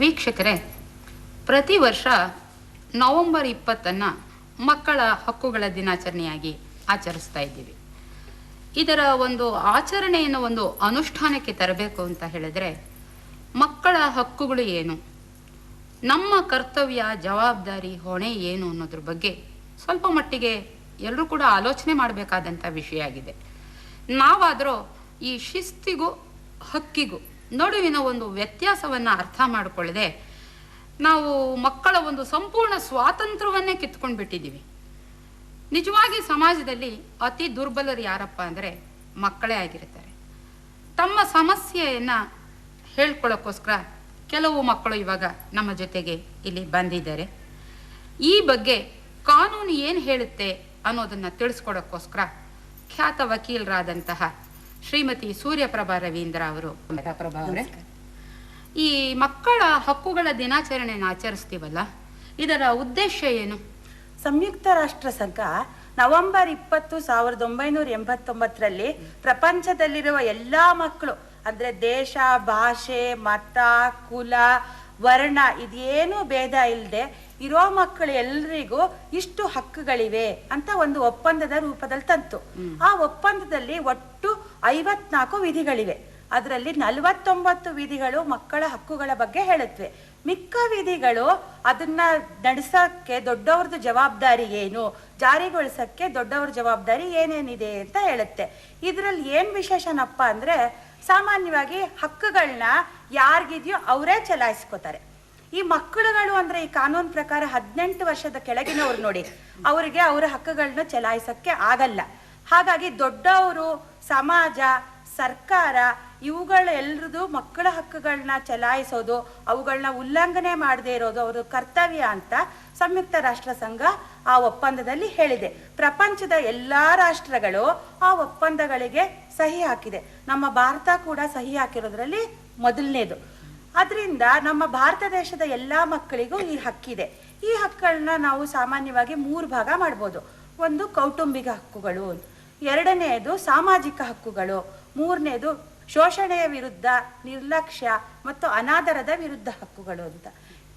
ವೀಕ್ಷಕರೇ, ಪ್ರತಿ ವರ್ಷ ನವೆಂಬರ್ 20 ಮಕ್ಕಳ ಹಕ್ಕುಗಳ ದಿನಾಚರಣೆಯಾಗಿ ಆಚರಿಸ್ತಾ ಇದ್ದೀವಿ. ಇದರ ಒಂದು ಆಚರಣೆಯನ್ನು ಒಂದು ಅನುಷ್ಠಾನಕ್ಕೆ ತರಬೇಕು ಅಂತ ಹೇಳಿದ್ರೆ ಮಕ್ಕಳ ಹಕ್ಕುಗಳು ಏನು, ನಮ್ಮ ಕರ್ತವ್ಯ, ಜವಾಬ್ದಾರಿ, ಹೊಣೆ ಏನು ಅನ್ನೋದ್ರ ಬಗ್ಗೆ ಸ್ವಲ್ಪ ಮಟ್ಟಿಗೆ ಎಲ್ಲರೂ ಕೂಡ ಆಲೋಚನೆ ಮಾಡಬೇಕಾದಂಥ ವಿಷಯ ಆಗಿದೆ. ನಾವಾದರೂ ಈ ಶಿಸ್ತಿಗೂ ಹಕ್ಕಿಗೂ ನಡುವಿನ ಒಂದು ವ್ಯತ್ಯಾಸವನ್ನು ಅರ್ಥ ಮಾಡಿಕೊಳ್ಳದೆ ನಾವು ಮಕ್ಕಳ ಒಂದು ಸಂಪೂರ್ಣ ಸ್ವಾತಂತ್ರ್ಯವನ್ನೇ ಕಿತ್ಕೊಂಡು ಬಿಟ್ಟಿದ್ದೀವಿ. ನಿಜವಾಗಿ ಸಮಾಜದಲ್ಲಿ ಅತಿ ದುರ್ಬಲರು ಯಾರಪ್ಪ ಅಂದರೆ ಮಕ್ಕಳೇ ಆಗಿರ್ತಾರೆ. ತಮ್ಮ ಸಮಸ್ಯೆಯನ್ನು ಹೇಳ್ಕೊಳ್ಳೋಕ್ಕೋಸ್ಕರ ಕೆಲವು ಮಕ್ಕಳು ಇವಾಗ ನಮ್ಮ ಜೊತೆಗೆ ಇಲ್ಲಿ ಬಂದಿದ್ದಾರೆ. ಈ ಬಗ್ಗೆ ಕಾನೂನು ಏನು ಹೇಳುತ್ತೆ ಅನ್ನೋದನ್ನು ತಿಳಿಸ್ಕೊಡೋಕ್ಕೋಸ್ಕರ ಖ್ಯಾತ ವಕೀಲರಾದಂತಹ ಶ್ರೀಮತಿ ಸೂರ್ಯಪ್ರಭಾ ರವೀಂದ್ರ ಅವರು. ಪ್ರಭಾ ಅವರೇ, ಈ ಮಕ್ಕಳ ಹಕ್ಕುಗಳ ದಿನಾಚರಣೆಯನ್ನು ಆಚರಿಸ್ತೀವಲ್ಲ, ಇದರ ಉದ್ದೇಶ ಏನು? ಸಂಯುಕ್ತ ರಾಷ್ಟ್ರ ಸಂಘ ನವೆಂಬರ್ 20, 1989ರಲ್ಲಿ ಪ್ರಪಂಚದಲ್ಲಿರುವ ಎಲ್ಲಾ ಮಕ್ಕಳು ಅಂದ್ರೆ ದೇಶ, ಭಾಷೆ, ಮತ, ಕುಲ, ವರ್ಣ ಇದೇನು ಭೇದ ಇಲ್ಲದೆ ಇರೋ ಮಕ್ಕಳು ಎಲ್ರಿಗೂ ಇಷ್ಟು ಹಕ್ಕುಗಳಿವೆ ಅಂತ ಒಂದು ಒಪ್ಪಂದದ ರೂಪದಲ್ಲಿ ತಂತು. ಆ ಒಪ್ಪಂದದಲ್ಲಿ ಒಟ್ಟು 54 ವಿಧಿಗಳಿವೆ. ಅದರಲ್ಲಿ 49 ವಿಧಿಗಳು ಮಕ್ಕಳ ಹಕ್ಕುಗಳ ಬಗ್ಗೆ ಹೇಳುತ್ತವೆ. ಮಿಕ್ಕ ವಿಧಿಗಳು ಅದನ್ನ ನಡೆಸಕ್ಕೆ ದೊಡ್ಡವ್ರದ್ದು ಜವಾಬ್ದಾರಿ ಏನು, ಜಾರಿಗೊಳಿಸಕ್ಕೆ ದೊಡ್ಡವ್ರ ಜವಾಬ್ದಾರಿ ಏನೇನಿದೆ ಅಂತ ಹೇಳುತ್ತೆ. ಇದರಲ್ಲಿ ಏನ್ ವಿಶೇಷನಪ್ಪ ಅಂದ್ರೆ ಸಾಮಾನ್ಯವಾಗಿ ಹಕ್ಕುಗಳನ್ನ ಯಾರಿಗಿದೆಯೋ ಅವರೇ ಚಲಾಯಿಸ್ಕೋತಾರೆ. ಈ ಮಕ್ಕಳುಗಳು ಅಂದ್ರೆ ಈ ಕಾನೂನು ಪ್ರಕಾರ 18 ವರ್ಷದ ಕೆಳಗಿನವ್ರು ನೋಡಿ, ಅವರಿಗೆ ಅವರ ಹಕ್ಕುಗಳನ್ನ ಚಲಾಯಿಸಕ್ಕೆ ಆಗಲ್ಲ. ಹಾಗಾಗಿ ದೊಡ್ಡವರು, ಸಮಾಜ, ಸರ್ಕಾರ ಇವುಗಳೆಲ್ಲರದು ಮಕ್ಕಳ ಹಕ್ಕುಗಳನ್ನ ಚಲಾಯಿಸೋದು, ಅವುಗಳನ್ನ ಉಲ್ಲಂಘನೆ ಮಾಡದೇ ಇರೋದು ಅವರ ಕರ್ತವ್ಯ ಅಂತ ಸಂಯುಕ್ತ ರಾಷ್ಟ್ರ ಸಂಘ ಆ ಒಪ್ಪಂದದಲ್ಲಿ ಹೇಳಿದೆ. ಪ್ರಪಂಚದ ಎಲ್ಲಾ ರಾಷ್ಟ್ರಗಳು ಆ ಒಪ್ಪಂದಗಳಿಗೆ ಸಹಿ ಹಾಕಿದೆ. ನಮ್ಮ ಭಾರತ ಕೂಡ ಸಹಿ ಹಾಕಿರೋದ್ರಲ್ಲಿ ಮೊದಲನೇದು. ಅದರಿಂದ ನಮ್ಮ ಭಾರತ ದೇಶದ ಎಲ್ಲಾ ಮಕ್ಕಳಿಗೂ ಈ ಹಕ್ಕಿದೆ. ಈ ಹಕ್ಕುಗಳನ್ನ ನಾವು ಸಾಮಾನ್ಯವಾಗಿ 3 ಭಾಗ ಮಾಡ್ಬೋದು. ಒಂದು ಕೌಟುಂಬಿಕ ಹಕ್ಕುಗಳು, ಎರಡನೆಯದು ಸಾಮಾಜಿಕ ಹಕ್ಕುಗಳು, ಮೂರನೇದು ಶೋಷಣೆಯ ವಿರುದ್ಧ, ನಿರ್ಲಕ್ಷ್ಯ ಮತ್ತು ಅನಾದರದ ವಿರುದ್ಧ ಹಕ್ಕುಗಳು ಅಂತ.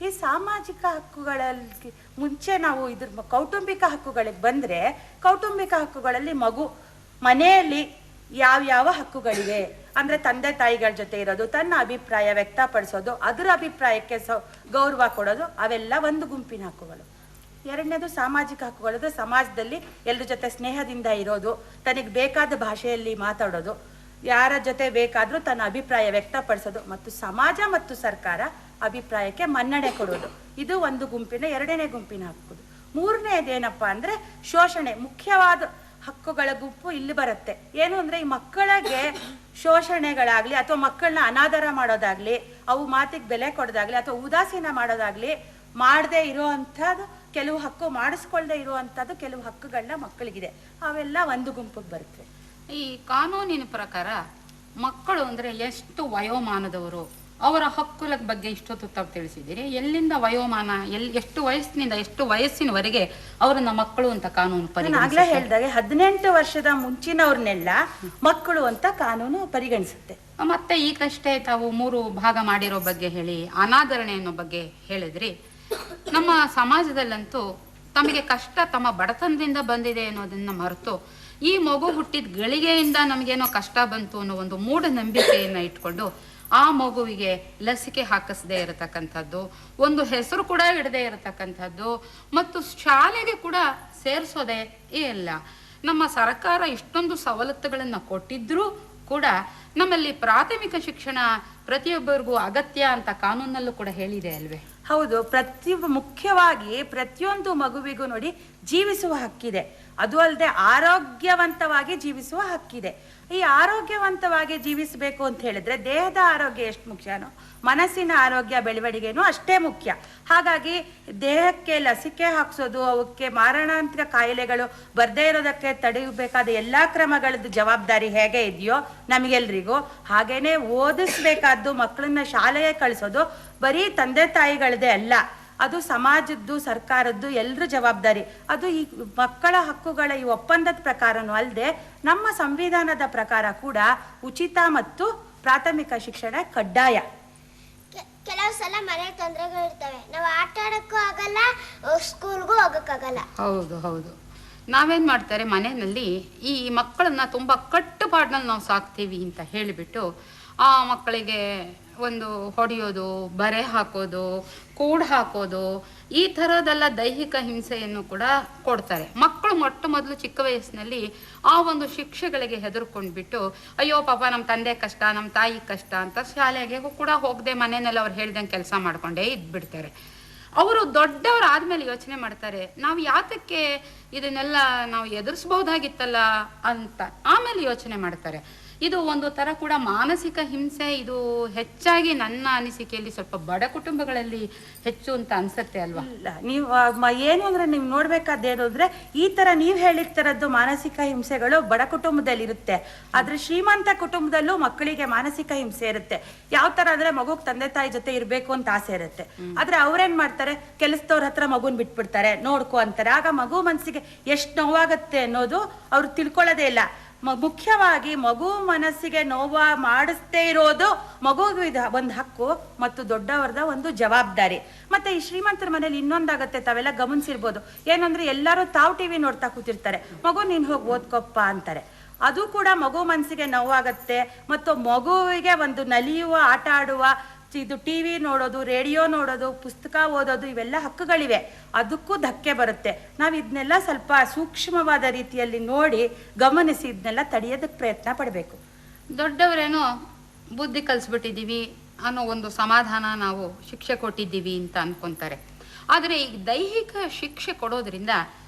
ಈ ಸಾಮಾಜಿಕ ಹಕ್ಕುಗಳಲ್ಲಿ ಮುಂಚೆ ನಾವು ಇದ್ರ ಕೌಟುಂಬಿಕ ಹಕ್ಕುಗಳಿಗೆ ಬಂದ್ರೆ, ಕೌಟುಂಬಿಕ ಹಕ್ಕುಗಳಲ್ಲಿ ಮನೆಯಲ್ಲಿ ಯಾವ್ಯಾವ ಹಕ್ಕುಗಳಿವೆ ಅಂದ್ರೆ ತಂದೆ ತಾಯಿಗಳ ಜೊತೆ ಇರೋದು, ತನ್ನ ಅಭಿಪ್ರಾಯ ವ್ಯಕ್ತಪಡಿಸೋದು, ಅದರ ಅಭಿಪ್ರಾಯಕ್ಕೆ ಗೌರವ ಕೊಡೋದು, ಅವೆಲ್ಲ ಒಂದು ಗುಂಪಿನ ಹಕ್ಕುಗಳು. ಎರಡನೇದು ಸಾಮಾಜಿಕ ಹಕ್ಕುಗಳು, ಸಮಾಜದಲ್ಲಿ ಎಲ್ಲರ ಜೊತೆ ಸ್ನೇಹದಿಂದ ಇರೋದು, ತನಗೆ ಬೇಕಾದ ಭಾಷೆಯಲ್ಲಿ ಮಾತಾಡೋದು, ಯಾರ ಜೊತೆ ಬೇಕಾದ್ರೂ ತನ್ನ ಅಭಿಪ್ರಾಯ ವ್ಯಕ್ತಪಡಿಸೋದು, ಮತ್ತು ಸಮಾಜ ಮತ್ತು ಸರ್ಕಾರ ಅಭಿಪ್ರಾಯಕ್ಕೆ ಮನ್ನಣೆ ಕೊಡೋದು. ಇದು ಒಂದು ಗುಂಪಿನ ಎರಡನೇ ಗುಂಪಿನ ಹಕ್ಕು. ಮೂರನೇದೇನಪ್ಪ ಅಂದ್ರೆ ಶೋಷಣೆ. ಮುಖ್ಯವಾದ ಹಕ್ಕುಗಳ ಗುಂಪು ಇಲ್ಲಿ ಬರುತ್ತೆ. ಏನು ಅಂದ್ರೆ ಈ ಮಕ್ಕಳಿಗೆ ಶೋಷಣೆಗಳಾಗ್ಲಿ ಅಥವಾ ಮಕ್ಕಳನ್ನ ಅನಾದರ ಮಾಡೋದಾಗ್ಲಿ, ಅವು ಮಾತಿಗೆ ಬೆಲೆ ಕೊಡೋದಾಗ್ಲಿ ಅಥವಾ ಉದಾಸೀನ ಮಾಡೋದಾಗ್ಲಿ ಮಾಡದೆ ಇರುವಂತದ್ದು, ಕೆಲವು ಹಕ್ಕು ಮಾಡಿಸ್ಕೊಳ್ದೆ ಇರುವಂತದ್ದು ಕೆಲವು ಹಕ್ಕುಗಳನ್ನ ಮಕ್ಕಳಿಗಿದೆ. ಅವೆಲ್ಲ ಒಂದು ಗುಂಪಿಗೆ ಬರುತ್ತೆ. ಈ ಕಾನೂನಿನ ಪ್ರಕಾರ ಮಕ್ಕಳು ಅಂದ್ರೆ ಎಷ್ಟು ವಯೋಮಾನದವರು, ಅವರ ಹಕ್ಕುಗಳ ಬಗ್ಗೆ ಇಷ್ಟೊತ್ತು ತಾವು ತಿಳಿಸಿದ್ದೀರಿ. ಎಲ್ಲಿಂದ ವಯೋಮಾನ, ಎಷ್ಟು ವಯಸ್ಸಿನಿಂದ ಎಷ್ಟು ವಯಸ್ಸಿನವರೆಗೆ ಅವರನ್ನ ಮಕ್ಕಳು ಅಂತ ಕಾನೂನು ಆಗಲೇ ಹೇಳಿದಾಗೆ 18 ವರ್ಷದ ಮುಂಚಿನವ್ರನ್ನೆಲ್ಲ ಮಕ್ಕಳು ಅಂತ ಕಾನೂನು ಪರಿಗಣಿಸುತ್ತೆ. ಮತ್ತೆ ಈಗಷ್ಟೇ ತಾವು 3 ಭಾಗ ಮಾಡಿರೋ ಬಗ್ಗೆ ಹೇಳಿ, ಅನಾದರಣೆ ಅನ್ನೋ ಬಗ್ಗೆ ಹೇಳಿದ್ರಿ. ನಮ್ಮ ಸಮಾಜದಲ್ಲಂತೂ ತಮಗೆ ಕಷ್ಟ ತಮ್ಮ ಬಡತನದಿಂದ ಬಂದಿದೆ ಅನ್ನೋದನ್ನ ಮರೆತು ಈ ಮಗು ಹುಟ್ಟಿದ ಗಳಿಗೆಯಿಂದ ನಮಗೇನೋ ಕಷ್ಟ ಬಂತು ಅನ್ನೋ ಒಂದು ಮೂಢನಂಬಿಕೆಯನ್ನ ಇಟ್ಕೊಂಡು ಆ ಮಗುವಿಗೆ ಲಸಿಕೆ ಹಾಕಿಸದೇ ಇರತಕ್ಕಂಥದ್ದು, ಒಂದು ಹೆಸರು ಕೂಡ ಇಡದೇ ಇರತಕ್ಕಂಥದ್ದು, ಮತ್ತು ಶಾಲೆಗೆ ಕೂಡ ಸೇರಿಸೋದೇ ಇಲ್ಲ. ನಮ್ಮ ಸರ್ಕಾರ ಇಷ್ಟೊಂದು ಸವಲತ್ತುಗಳನ್ನ ಕೊಟ್ಟಿದ್ರೂ ಕೂಡ ನಮ್ಮಲ್ಲಿ ಪ್ರಾಥಮಿಕ ಶಿಕ್ಷಣ ಪ್ರತಿಯೊಬ್ಬರಿಗೂ ಅಗತ್ಯ ಅಂತ ಕಾನೂನಲ್ಲೂ ಕೂಡ ಹೇಳಿದೆ ಅಲ್ವೇ? ಹೌದು. ಮುಖ್ಯವಾಗಿ ಪ್ರತಿಯೊಂದು ಮಗುವಿಗೂ ನೋಡಿ ಜೀವಿಸುವ ಹಕ್ಕಿದೆ. ಅದು ಅಲ್ಲದೆ ಆರೋಗ್ಯವಂತವಾಗಿ ಜೀವಿಸುವ ಹಕ್ಕಿದೆ. ಈ ಆರೋಗ್ಯವಂತವಾಗಿ ಜೀವಿಸಬೇಕು ಅಂತ ಹೇಳಿದ್ರೆ ದೇಹದ ಆರೋಗ್ಯ ಎಷ್ಟು ಮುಖ್ಯನೋ ಮನಸ್ಸಿನ ಆರೋಗ್ಯ ಬೆಳವಣಿಗೆನೂ ಅಷ್ಟೇ ಮುಖ್ಯ. ಹಾಗಾಗಿ ದೇಹಕ್ಕೆ ಲಸಿಕೆ ಹಾಕ್ಸೋದು, ಅವಕ್ಕೆ ಮಾರಣಾಂತಿಕ ಕಾಯಿಲೆಗಳು ಬರ್ದೇ ಇರೋದಕ್ಕೆ ತಡೆಯಬೇಕಾದ ಎಲ್ಲಾ ಕ್ರಮಗಳದ್ದು ಜವಾಬ್ದಾರಿ ಹೇಗೆ ಇದೆಯೋ ನಮಗೆಲ್ರಿಗೂ, ಹಾಗೇನೆ ಓದಿಸ್ಬೇಕಾದ್ದು ಮಕ್ಕಳನ್ನ ಶಾಲೆಗೆ ಕಳಿಸೋದು ಬರೀ ತಂದೆ ತಾಯಿಗಳದೇ ಅಲ್ಲ, ಅದು ಸಮಾಜದ್ದು, ಸರ್ಕಾರದ್ದು, ಎಲ್ಲರ ಜವಾಬ್ದಾರಿ. ಅದು ಈ ಮಕ್ಕಳ ಹಕ್ಕುಗಳ ಈ ಒಪ್ಪಂದದ ಪ್ರಕಾರನೂ ಅಲ್ಲದೆ ನಮ್ಮ ಸಂವಿಧಾನದ ಪ್ರಕಾರ ಕೂಡ ಉಚಿತ ಮತ್ತು ಪ್ರಾಥಮಿಕ ಶಿಕ್ಷಣ ಕಡ್ಡಾಯ. ಕೆಲವು ಸಲ ಮನೆ ತೊಂದರೆಗಳು ಇರ್ತವೆ, ನಾವು ಆಟ ಆಡಕ್ಕೂ ಆಗಲ್ಲ, ಸ್ಕೂಲ್ಗೂ ಹೋಗಕ್ಕಾಗಲ್ಲ. ಹೌದು ಹೌದು. ನಾವೇನ್ ಮಾಡ್ತಾರೆ ಮನೆಯಲ್ಲಿ ಈ ಮಕ್ಕಳನ್ನ ತುಂಬಾ ಕಟ್ಟುಪಾಡಿನಲ್ಲಿ ನಾವು ಸಾಕ್ತೀವಿ ಅಂತ ಹೇಳಿಬಿಟ್ಟು ಆ ಮಕ್ಕಳಿಗೆ ಒಂದು ಹೊಡೆಯೋದು, ಬರೆ ಹಾಕೋದು, ಕೂಡ್ ಹಾಕೋದು, ಈ ಥರದೆಲ್ಲ ದೈಹಿಕ ಹಿಂಸೆಯನ್ನು ಕೂಡ ಕೊಡ್ತಾರೆ. ಮಕ್ಕಳು ಮೊದಲು ಚಿಕ್ಕ ವಯಸ್ಸಿನಲ್ಲಿ ಆ ಒಂದು ಶಿಕ್ಷೆಗಳಿಗೆ ಹೆದರ್ಕೊಂಡ್ಬಿಟ್ಟು ಅಯ್ಯೋ ಪಾಪ ನಮ್ಮ ತಂದೆ ಕಷ್ಟ, ನಮ್ಮ ತಾಯಿ ಕಷ್ಟ ಅಂತ ಶಾಲೆಗೆ ಕೂಡ ಹೋಗದೆ ಮನೆಯಲ್ಲಿ ಅವ್ರು ಹೇಳ್ದಂಗೆ ಕೆಲಸ ಮಾಡ್ಕೊಂಡೇ ಇದ್ಬಿಡ್ತಾರೆ. ಅವರು ದೊಡ್ಡವರಾದ್ಮೇಲೆ ಯೋಚನೆ ಮಾಡ್ತಾರೆ, ನಾವು ಯಾತಕ್ಕೆ ಇದನ್ನೆಲ್ಲ ನಾವು ಎದುರಿಸಬಹುದಾಗಿತ್ತಲ್ಲ ಅಂತ ಆಮೇಲೆ ಯೋಚನೆ ಮಾಡ್ತಾರೆ. ಇದು ಒಂದು ತರ ಕೂಡ ಮಾನಸಿಕ ಹಿಂಸೆ. ಇದು ಹೆಚ್ಚಾಗಿ ನನ್ನ ಅನಿಸಿಕೆಯಲ್ಲಿ ಸ್ವಲ್ಪ ಬಡ ಕುಟುಂಬಗಳಲ್ಲಿ ಹೆಚ್ಚು ಅಂತ ಅನ್ಸತ್ತೆ ಅಲ್ವಾ? ಇಲ್ಲ, ನೀವು ಏನು ಅಂದ್ರೆ ನೀವು ನೋಡ್ಬೇಕಾದ್ದೇನು ಅಂದ್ರೆ ಈ ತರ ನೀವ್ ಹೇಳಿದ ತರದ್ದು ಮಾನಸಿಕ ಹಿಂಸೆಗಳು ಬಡ ಕುಟುಂಬದಲ್ಲಿ ಇರುತ್ತೆ. ಆದ್ರೆ ಶ್ರೀಮಂತ ಕುಟುಂಬದಲ್ಲೂ ಮಕ್ಕಳಿಗೆ ಮಾನಸಿಕ ಹಿಂಸೆ ಇರುತ್ತೆ. ಯಾವ ತರ ಅಂದ್ರೆ ಮಗುಗ್ ತಂದೆ ತಾಯಿ ಜೊತೆ ಇರ್ಬೇಕು ಅಂತ ಆಸೆ ಇರುತ್ತೆ. ಆದ್ರೆ ಅವ್ರೇನ್ ಮಾಡ್ತಾರೆ, ಕೆಲಸದವ್ರ ಹತ್ರ ಮಗುನ್ ಬಿಟ್ಬಿಡ್ತಾರೆ, ನೋಡ್ಕೊ ಅಂತಾರೆ. ಆಗ ಮಗು ಮನಸ್ಸಿಗೆ ಎಷ್ಟು ನೋವಾಗತ್ತೆ ಅನ್ನೋದು ಅವ್ರು ತಿಳ್ಕೊಳ್ಳೋದೇ ಇಲ್ಲ. ಮುಖ್ಯವಾಗಿ ಮಗು ಮನಸ್ಸಿಗೆ ನೋವ ಮಾಡಿಸ್ತೇ ಇರೋದು ಮಗುವಿಗೆ ಒಂದು ಹಕ್ಕು ಮತ್ತು ದೊಡ್ಡವರದ ಒಂದು ಜವಾಬ್ದಾರಿ. ಮತ್ತೆ ಈ ಶ್ರೀಮಂತರ ಮನೇಲಿ ಇನ್ನೊಂದಾಗತ್ತೆ, ತಾವೆಲ್ಲ ಗಮನಿಸಿರ್ಬೋದು, ಏನಂದ್ರೆ ಎಲ್ಲರೂ ತಾವು ಟಿವಿ ನೋಡ್ತಾ ಕೂತಿರ್ತಾರೆ, ಮಗು ನೀನ್ ಹೋಗಿ ಓದ್ಕೊಪ್ಪ ಅಂತಾರೆ. ಅದು ಕೂಡ ಮಗು ಮನಸ್ಸಿಗೆ ನೋವಾಗತ್ತೆ. ಮತ್ತು ಮಗುವಿಗೆ ಒಂದು ನಲಿಯುವ, ಆಟ ಆಡುವ, ಇದು ಟಿವಿ ನೋಡೋದು, ರೇಡಿಯೋ ನೋಡೋದು, ಪುಸ್ತಕ ಓದೋದು, ಇವೆಲ್ಲ ಹಕ್ಕುಗಳಿವೆ. ಅದಕ್ಕೂ ಧಕ್ಕೆ ಬರುತ್ತೆ. ನಾವು ಇದನ್ನೆಲ್ಲ ಸ್ವಲ್ಪ ಸೂಕ್ಷ್ಮವಾದ ರೀತಿಯಲ್ಲಿ ನೋಡಿ ಗಮನಿಸಿ ಇದನ್ನೆಲ್ಲ ತಡೆಯೋದಕ್ಕೆ ಪ್ರಯತ್ನ ಪಡಬೇಕು. ದೊಡ್ಡವರೇನೋ ಬುದ್ಧಿ ಕಲಿಸ್ಬಿಟ್ಟಿದ್ದೀವಿ ಅನ್ನೋ ಒಂದು ಸಮಾಧಾನ, ನಾವು ಶಿಕ್ಷೆ ಕೊಟ್ಟಿದ್ದೀವಿ ಅಂತ ಅನ್ಕೊಂತಾರೆ. ಆದರೆ ಈ ದೈಹಿಕ ಶಿಕ್ಷೆ ಕೊಡೋದ್ರಿಂದ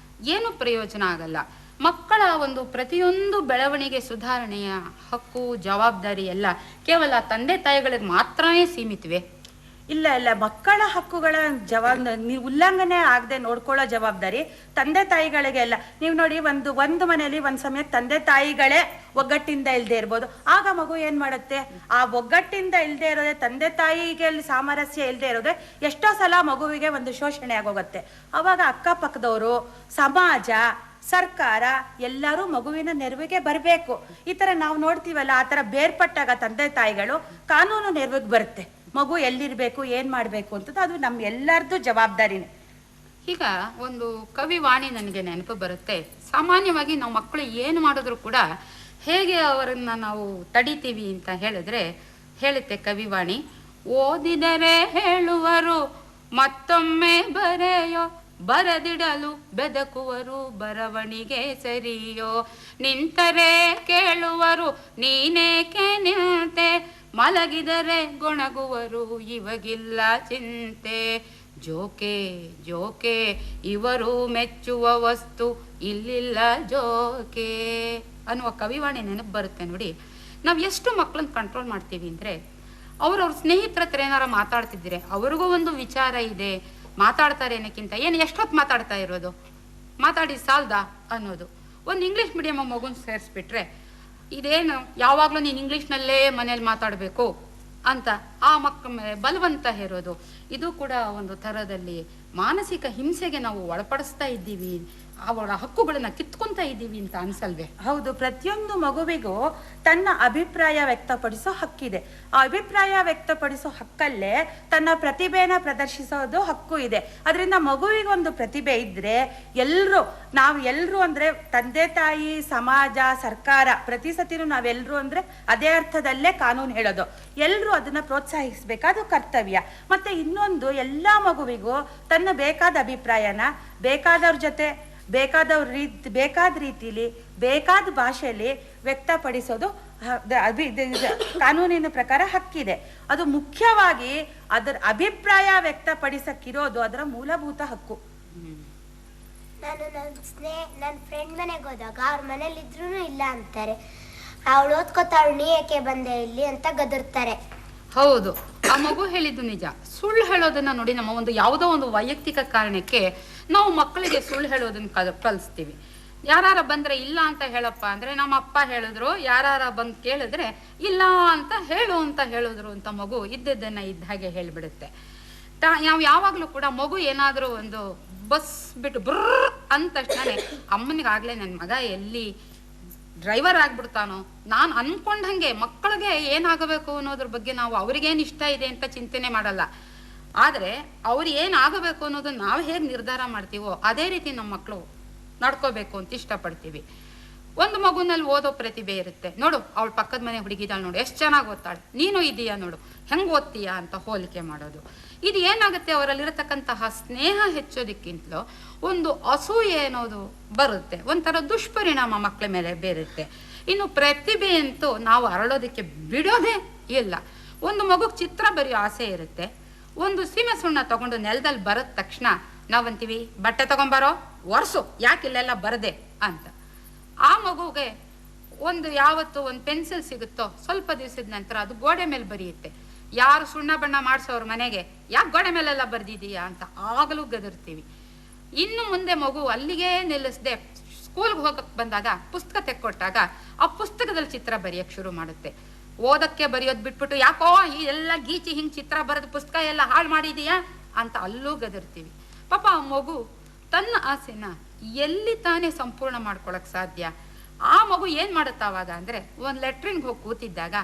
ಏನು ಪ್ರಯೋಜನ ಆಗಲ್ಲ. ಮಕ್ಕಳ ಒಂದು ಪ್ರತಿಯೊಂದು ಬೆಳವಣಿಗೆ, ಸುಧಾರಣೆಯ ಹಕ್ಕು, ಜವಾಬ್ದಾರಿ ಎಲ್ಲ ಕೇವಲ ತಂದೆ ತಾಯಿಗಳಿಗೆ ಮಾತ್ರನೇ ಸೀಮಿತವೆ. ಇಲ್ಲ ಇಲ್ಲ, ಮಕ್ಕಳ ಹಕ್ಕುಗಳ ಜವಾಬ್ದಾರಿ ಉಲ್ಲಂಘನೆ ಆಗದೆ ನೋಡ್ಕೊಳ್ಳೋ ಜವಾಬ್ದಾರಿ ತಂದೆ ತಾಯಿಗಳಿಗೆ ಎಲ್ಲ. ನೀವು ನೋಡಿ, ಒಂದು ಮನೆಯಲ್ಲಿ ಒಂದ್ ಸಮಯ ತಂದೆ ತಾಯಿಗಳೇ ಒಗ್ಗಟ್ಟಿಂದ ಇಲ್ದೇ ಇರ್ಬೋದು. ಆಗ ಮಗು ಏನ್ ಮಾಡುತ್ತೆ, ಆ ಒಗ್ಗಟ್ಟಿಂದ ಇಲ್ದೇ ಇರೋದೇ, ತಂದೆ ತಾಯಿಗೆ ಸಾಮರಸ್ಯ ಇಲ್ದೇ ಇರೋದೇ ಎಷ್ಟೋ ಸಲ ಮಗುವಿಗೆ ಒಂದು ಶೋಷಣೆ ಆಗೋಗುತ್ತೆ. ಅವಾಗ ಅಕ್ಕಪಕ್ಕದವರು, ಸಮಾಜ, ಸರ್ಕಾರ ಎಲ್ಲರೂ ಮಗುವಿನ ನೆರವಿಗೆ ಬರಬೇಕು. ಈ ತರ ನಾವು ನೋಡ್ತೀವಲ್ಲ, ಆ ತರ ಬೇರ್ಪಟ್ಟಾಗ ತಂದೆ ತಾಯಿಗಳು ಕಾನೂನು ನೆರವಿಗೆ ಬರುತ್ತೆ. ಮಗು ಎಲ್ಲಿರ್ಬೇಕು, ಏನ್ ಮಾಡ್ಬೇಕು ಅಂತ ಅದು ನಮ್ ಎಲ್ಲರದ್ದು ಜವಾಬ್ದಾರಿನೇ. ಈಗ ಒಂದು ಕವಿವಾಣಿ ನನಗೆ ನೆನಪು ಬರುತ್ತೆ. ಸಾಮಾನ್ಯವಾಗಿ ನಾವು ಮಕ್ಕಳು ಏನು ಮಾಡಿದ್ರು ಕೂಡ ಹೇಗೆ ಅವರನ್ನ ನಾವು ತಡಿತೀವಿ ಅಂತ ಹೇಳಿದ್ರೆ, ಹೇಳುತ್ತೆ ಕವಿವಾಣಿ, ಓದಿದರೆ ಹೇಳುವರು ಮತ್ತೊಮ್ಮೆ ಬರೆಯೋ, ಬರದಿಡಲು ಬೆದಕುವರು ಬರವಣಿಗೆ ಸರಿಯೋ, ನಿಂತರೆ ಕೇಳುವರು ನೀನೇಕೆ ನಿಂತೆ, ಮಲಗಿದರೆ ಗೊಣಗುವರು ಇವಗಿಲ್ಲ ಚಿಂತೆ, ಜೋಕೆ ಜೋಕೆ ಇವರು ಮೆಚ್ಚುವ ವಸ್ತು ಇಲ್ಲಿಲ್ಲ ಜೋಕೆ ಅನ್ನುವ ಕವಿವಾಣಿ ನೆನಪು ಬರುತ್ತೆ ನೋಡಿ. ನಾವು ಎಷ್ಟು ಮಕ್ಕಳನ್ನ ಕಂಟ್ರೋಲ್ ಮಾಡ್ತೀವಿ ಅಂದರೆ, ಅವ್ರವ್ರ ಸ್ನೇಹಿತರ ಹತ್ರ ಏನಾರ ಮಾತಾಡ್ತಿದ್ರೆ ಅವ್ರಿಗೂ ಒಂದು ವಿಚಾರ ಇದೆ, ಮಾತಾಡ್ತಾರೆ ಅನ್ನೋಕ್ಕಿಂತ ಏನು ಎಷ್ಟೊತ್ತು ಮಾತಾಡ್ತಾ ಇರೋದು, ಮಾತಾಡಿ ಸಾಲ್ದಾ ಅನ್ನೋದು. ಒಂದು ಇಂಗ್ಲೀಷ್ ಮೀಡಿಯಮ್ ಮಗುನ ಸೇರಿಸ್ಬಿಟ್ರೆ ಇದೇನು ಯಾವಾಗಲೂ ನೀನು ಇಂಗ್ಲೀಷ್ನಲ್ಲೇ ಮನೇಲಿ ಮಾತಾಡಬೇಕು ಅಂತ ಆ ಮಕ್ಕಳ ಮೇಲೆ ಬಲವಂತ ಹೇರೋದು, ಇದು ಕೂಡ ಒಂದು ಥರದಲ್ಲಿ ಮಾನಸಿಕ ಹಿಂಸೆಗೆ ನಾವು ಒಳಪಡಿಸ್ತಾ ಇದ್ದೀವಿ, ಅವರ ಹಕ್ಕುಗಳನ್ನ ಕಿತ್ಕೊಂತ ಇದ್ದೀವಿ ಅಂತ ಅನ್ಸಲ್ವೇ? ಹೌದು, ಪ್ರತಿಯೊಂದು ಮಗುವಿಗೂ ತನ್ನ ಅಭಿಪ್ರಾಯ ವ್ಯಕ್ತಪಡಿಸೋ ಹಕ್ಕಿದೆ. ಆ ಅಭಿಪ್ರಾಯ ವ್ಯಕ್ತಪಡಿಸೋ ಹಕ್ಕಲ್ಲೇ ತನ್ನ ಪ್ರತಿಭೆನ ಪ್ರದರ್ಶಿಸೋದು ಹಕ್ಕು ಇದೆ. ಅದರಿಂದ ಮಗುವಿಗೊಂದು ಪ್ರತಿಭೆ ಇದ್ರೆ ನಾವೆಲ್ಲರೂ ಅಂದ್ರೆ ತಂದೆ ತಾಯಿ, ಸಮಾಜ, ಸರ್ಕಾರ, ಪ್ರತಿ ಸತಿನೂ ನಾವೆಲ್ಲರೂ ಅಂದ್ರೆ ಅದೇ ಅರ್ಥದಲ್ಲೇ ಕಾನೂನು ಹೇಳೋದು. ಎಲ್ಲರೂ ಅದನ್ನ ಪ್ರೋತ್ಸಾಹಿಸ್ಬೇಕಾದ ಕರ್ತವ್ಯ. ಮತ್ತೆ ಇನ್ನೊಂದು, ಎಲ್ಲಾ ಮಗುವಿಗೂ ತನ್ನ ಬೇಕಾದ ಅಭಿಪ್ರಾಯನ ಬೇಕಾದವ್ರ ಜೊತೆ ಬೇಕಾದ ರೀತಿಲಿ ಬೇಕಾದ ಭಾಷೆಯಲ್ಲಿ ವ್ಯಕ್ತಪಡಿಸೋದು ಕಾನೂನಿನ ಪ್ರಕಾರ ಹಕ್ಕಿದೆ. ಅದು ಮುಖ್ಯವಾಗಿ ಅದರ ಅಭಿಪ್ರಾಯ ವ್ಯಕ್ತಪಡಿಸಕ್ಕಿರೋದು ಅದರ ಮೂಲಭೂತ ಹಕ್ಕು. ನಾನು ನನ್ನ ಫ್ರೆಂಡ್ ಮನೆಗೆ ಹೋದಾಗ ಅವ್ರ ಮನೇಲಿ ಇದ್ರೂ ಇಲ್ಲ ಅಂತಾರೆ, ಅವಳು ಓದ್ಕೋತಾವಳು, ನೀ ಯಾಕೆ ಬಂದೆ ಇಲ್ಲಿ ಅಂತ ಗದರ್ತಾರೆ. ಹೌದು, ಆ ಮಗು ಹೇಳಿದ್ದು ನಿಜ. ಸುಳ್ಳು ಹೇಳೋದನ್ನ ನೋಡಿ, ನಮ್ಮ ಒಂದು ಯಾವುದೋ ಒಂದು ವೈಯಕ್ತಿಕ ಕಾರಣಕ್ಕೆ ನಾವು ಮಕ್ಕಳಿಗೆ ಸುಳ್ಳು ಹೇಳೋದನ್ನ ಕಲಿಸ್ತೀವಿ. ಯಾರಾರ ಬಂದ್ರೆ ಇಲ್ಲ ಅಂತ ಹೇಳಪ್ಪ ಅಂದ್ರೆ, ನಮ್ಮ ಅಪ್ಪ ಹೇಳಿದ್ರು, ಯಾರಾರ ಬಂದು ಕೇಳಿದ್ರೆ ಇಲ್ಲ ಅಂತ ಹೇಳಿದ್ರು ಅಂತ ಮಗು ಇದ್ದದ್ದನ್ನ ಇದ್ದ ಹಾಗೆ ಹೇಳ್ಬಿಡುತ್ತೆ. ನಾವು ಯಾವಾಗ್ಲೂ ಕೂಡ ಮಗು ಏನಾದ್ರೂ ಒಂದು ಬಸ್ ಬಿಟ್ಟು ಬ್ರ ಅಂದ ತಕ್ಷಣ ಅಮ್ಮನಿಗಾಗ್ಲೇ ನನ್ನ ಮಗ ಎಲ್ಲಿ ಡ್ರೈವರ್ ಆಗ್ಬಿಡ್ತಾನೋ, ನಾನು ಅನ್ಕೊಂಡಂಗೆ ಮಕ್ಕಳಿಗೆ ಏನಾಗಬೇಕು ಅನ್ನೋದ್ರ ಬಗ್ಗೆ ನಾವು ಅವ್ರಿಗೇನು ಇಷ್ಟ ಇದೆ ಅಂತ ಚಿಂತನೆ ಮಾಡಲ್ಲ. ಆದರೆ ಅವ್ರು ಏನಾಗಬೇಕು ಅನ್ನೋದನ್ನ ನಾವು ಹೇಗೆ ನಿರ್ಧಾರ ಮಾಡ್ತೀವೋ ಅದೇ ರೀತಿ ನಮ್ಮ ಮಕ್ಕಳು ನಡ್ಕೋಬೇಕು ಅಂತ ಇಷ್ಟಪಡ್ತೀವಿ. ಒಂದು ಮಗುನಲ್ಲಿ ಓದೋ ಪ್ರತಿಭೆ ಇರುತ್ತೆ, ನೋಡು ಅವಳ ಪಕ್ಕದ ಮನೆ ಹುಡುಗಿದಾಳು ನೋಡು ಎಷ್ಟು ಚೆನ್ನಾಗಿ ಓದ್ತಾಳೆ, ನೀನು ಇದೀಯಾ ನೋಡು ಹೆಂಗೆ ಓದ್ತೀಯಾ ಅಂತ ಹೋಲಿಕೆ ಮಾಡೋದು. ಇದು ಏನಾಗುತ್ತೆ, ಅವರಲ್ಲಿರತಕ್ಕಂತಹ ಸ್ನೇಹ ಹೆಚ್ಚೋದಕ್ಕಿಂತಲೂ ಒಂದು ಅಸೂಯೆ ಅನ್ನೋದು ಬರುತ್ತೆ, ಒಂಥರ ದುಷ್ಪರಿಣಾಮ ಮಕ್ಕಳ ಮೇಲೆ ಬೀರುತ್ತೆ. ಇನ್ನು ಪ್ರತಿಭೆ ಅಂತೂ ನಾವು ಅರಳೋದಕ್ಕೆ ಬಿಡೋದೇ ಇಲ್ಲ. ಒಂದು ಮಗುಗೆ ಚಿತ್ರ ಬರೆಯೋ ಆಸೆ ಇರುತ್ತೆ, ಒಂದು ಸೀಮೆ ಸುಣ್ಣ ತಗೊಂಡು ನೆಲದಲ್ಲಿ ಬರದ ತಕ್ಷಣ ನಾವಂತೀವಿ ಬಟ್ಟೆ ತಗೊಂಬಾರೋ ಒರ್ಸು, ಯಾಕೆ ಇಲ್ಲೆಲ್ಲ ಬರದೆ ಅಂತ. ಆ ಮಗುಗೆ ಯಾವತ್ತು ಒಂದು ಪೆನ್ಸಿಲ್ ಸಿಗುತ್ತೋ ಸ್ವಲ್ಪ ದಿವಸದ ನಂತರ ಅದು ಗೋಡೆ ಮೇಲೆ ಬರೆಯುತ್ತೆ. ಯಾರು ಸುಣ್ಣ ಬಣ್ಣ ಮಾಡಿಸೋರು ಮನೆಗೆ ಯಾಕೆ ಗೋಡೆ ಮೇಲೆಲ್ಲ ಬರ್ದಿದೀಯಾ ಅಂತ ಆಗಲೂ ಗದರ್ತೀವಿ. ಇನ್ನು ಮುಂದೆ ಮಗು ಅಲ್ಲಿಗೆ ನಿಲ್ಲಿಸದೆ ಸ್ಕೂಲ್ಗೆ ಹೋಗಕ್ಕೆ ಬಂದಾಗ ಪುಸ್ತಕ ತೆಕ್ಕೊಟ್ಟಾಗ ಆ ಪುಸ್ತಕದಲ್ಲಿ ಚಿತ್ರ ಬರೆಯಕ್ಕೆ ಶುರು ಮಾಡುತ್ತೆ. ಓದಕ್ಕೆ ಬರೆಯೋದು ಬಿಟ್ಬಿಟ್ಟು ಯಾಕೋ ಈ ಎಲ್ಲ ಗೀಚಿ ಹಿಂಗೆ ಚಿತ್ರ ಬರೆದು ಪುಸ್ತಕ ಎಲ್ಲ ಹಾಳು ಮಾಡಿದೀಯಾ ಅಂತ ಅಲ್ಲೂ ಗದರ್ತೀವಿ. ಪಾಪ ಆ ಮಗು ತನ್ನ ಆಸೆನ ಎಲ್ಲಿ ತಾನೇ ಸಂಪೂರ್ಣ ಮಾಡ್ಕೊಳಕ್ ಸಾಧ್ಯ? ಆ ಮಗು ಏನ್ ಮಾಡುತ್ತ ಅವಾಗ ಅಂದ್ರೆ, ಒಂದ್ ಲೆಟ್ರಿನ್ಗೆ ಹೋಗಿ ಕೂತಿದ್ದಾಗ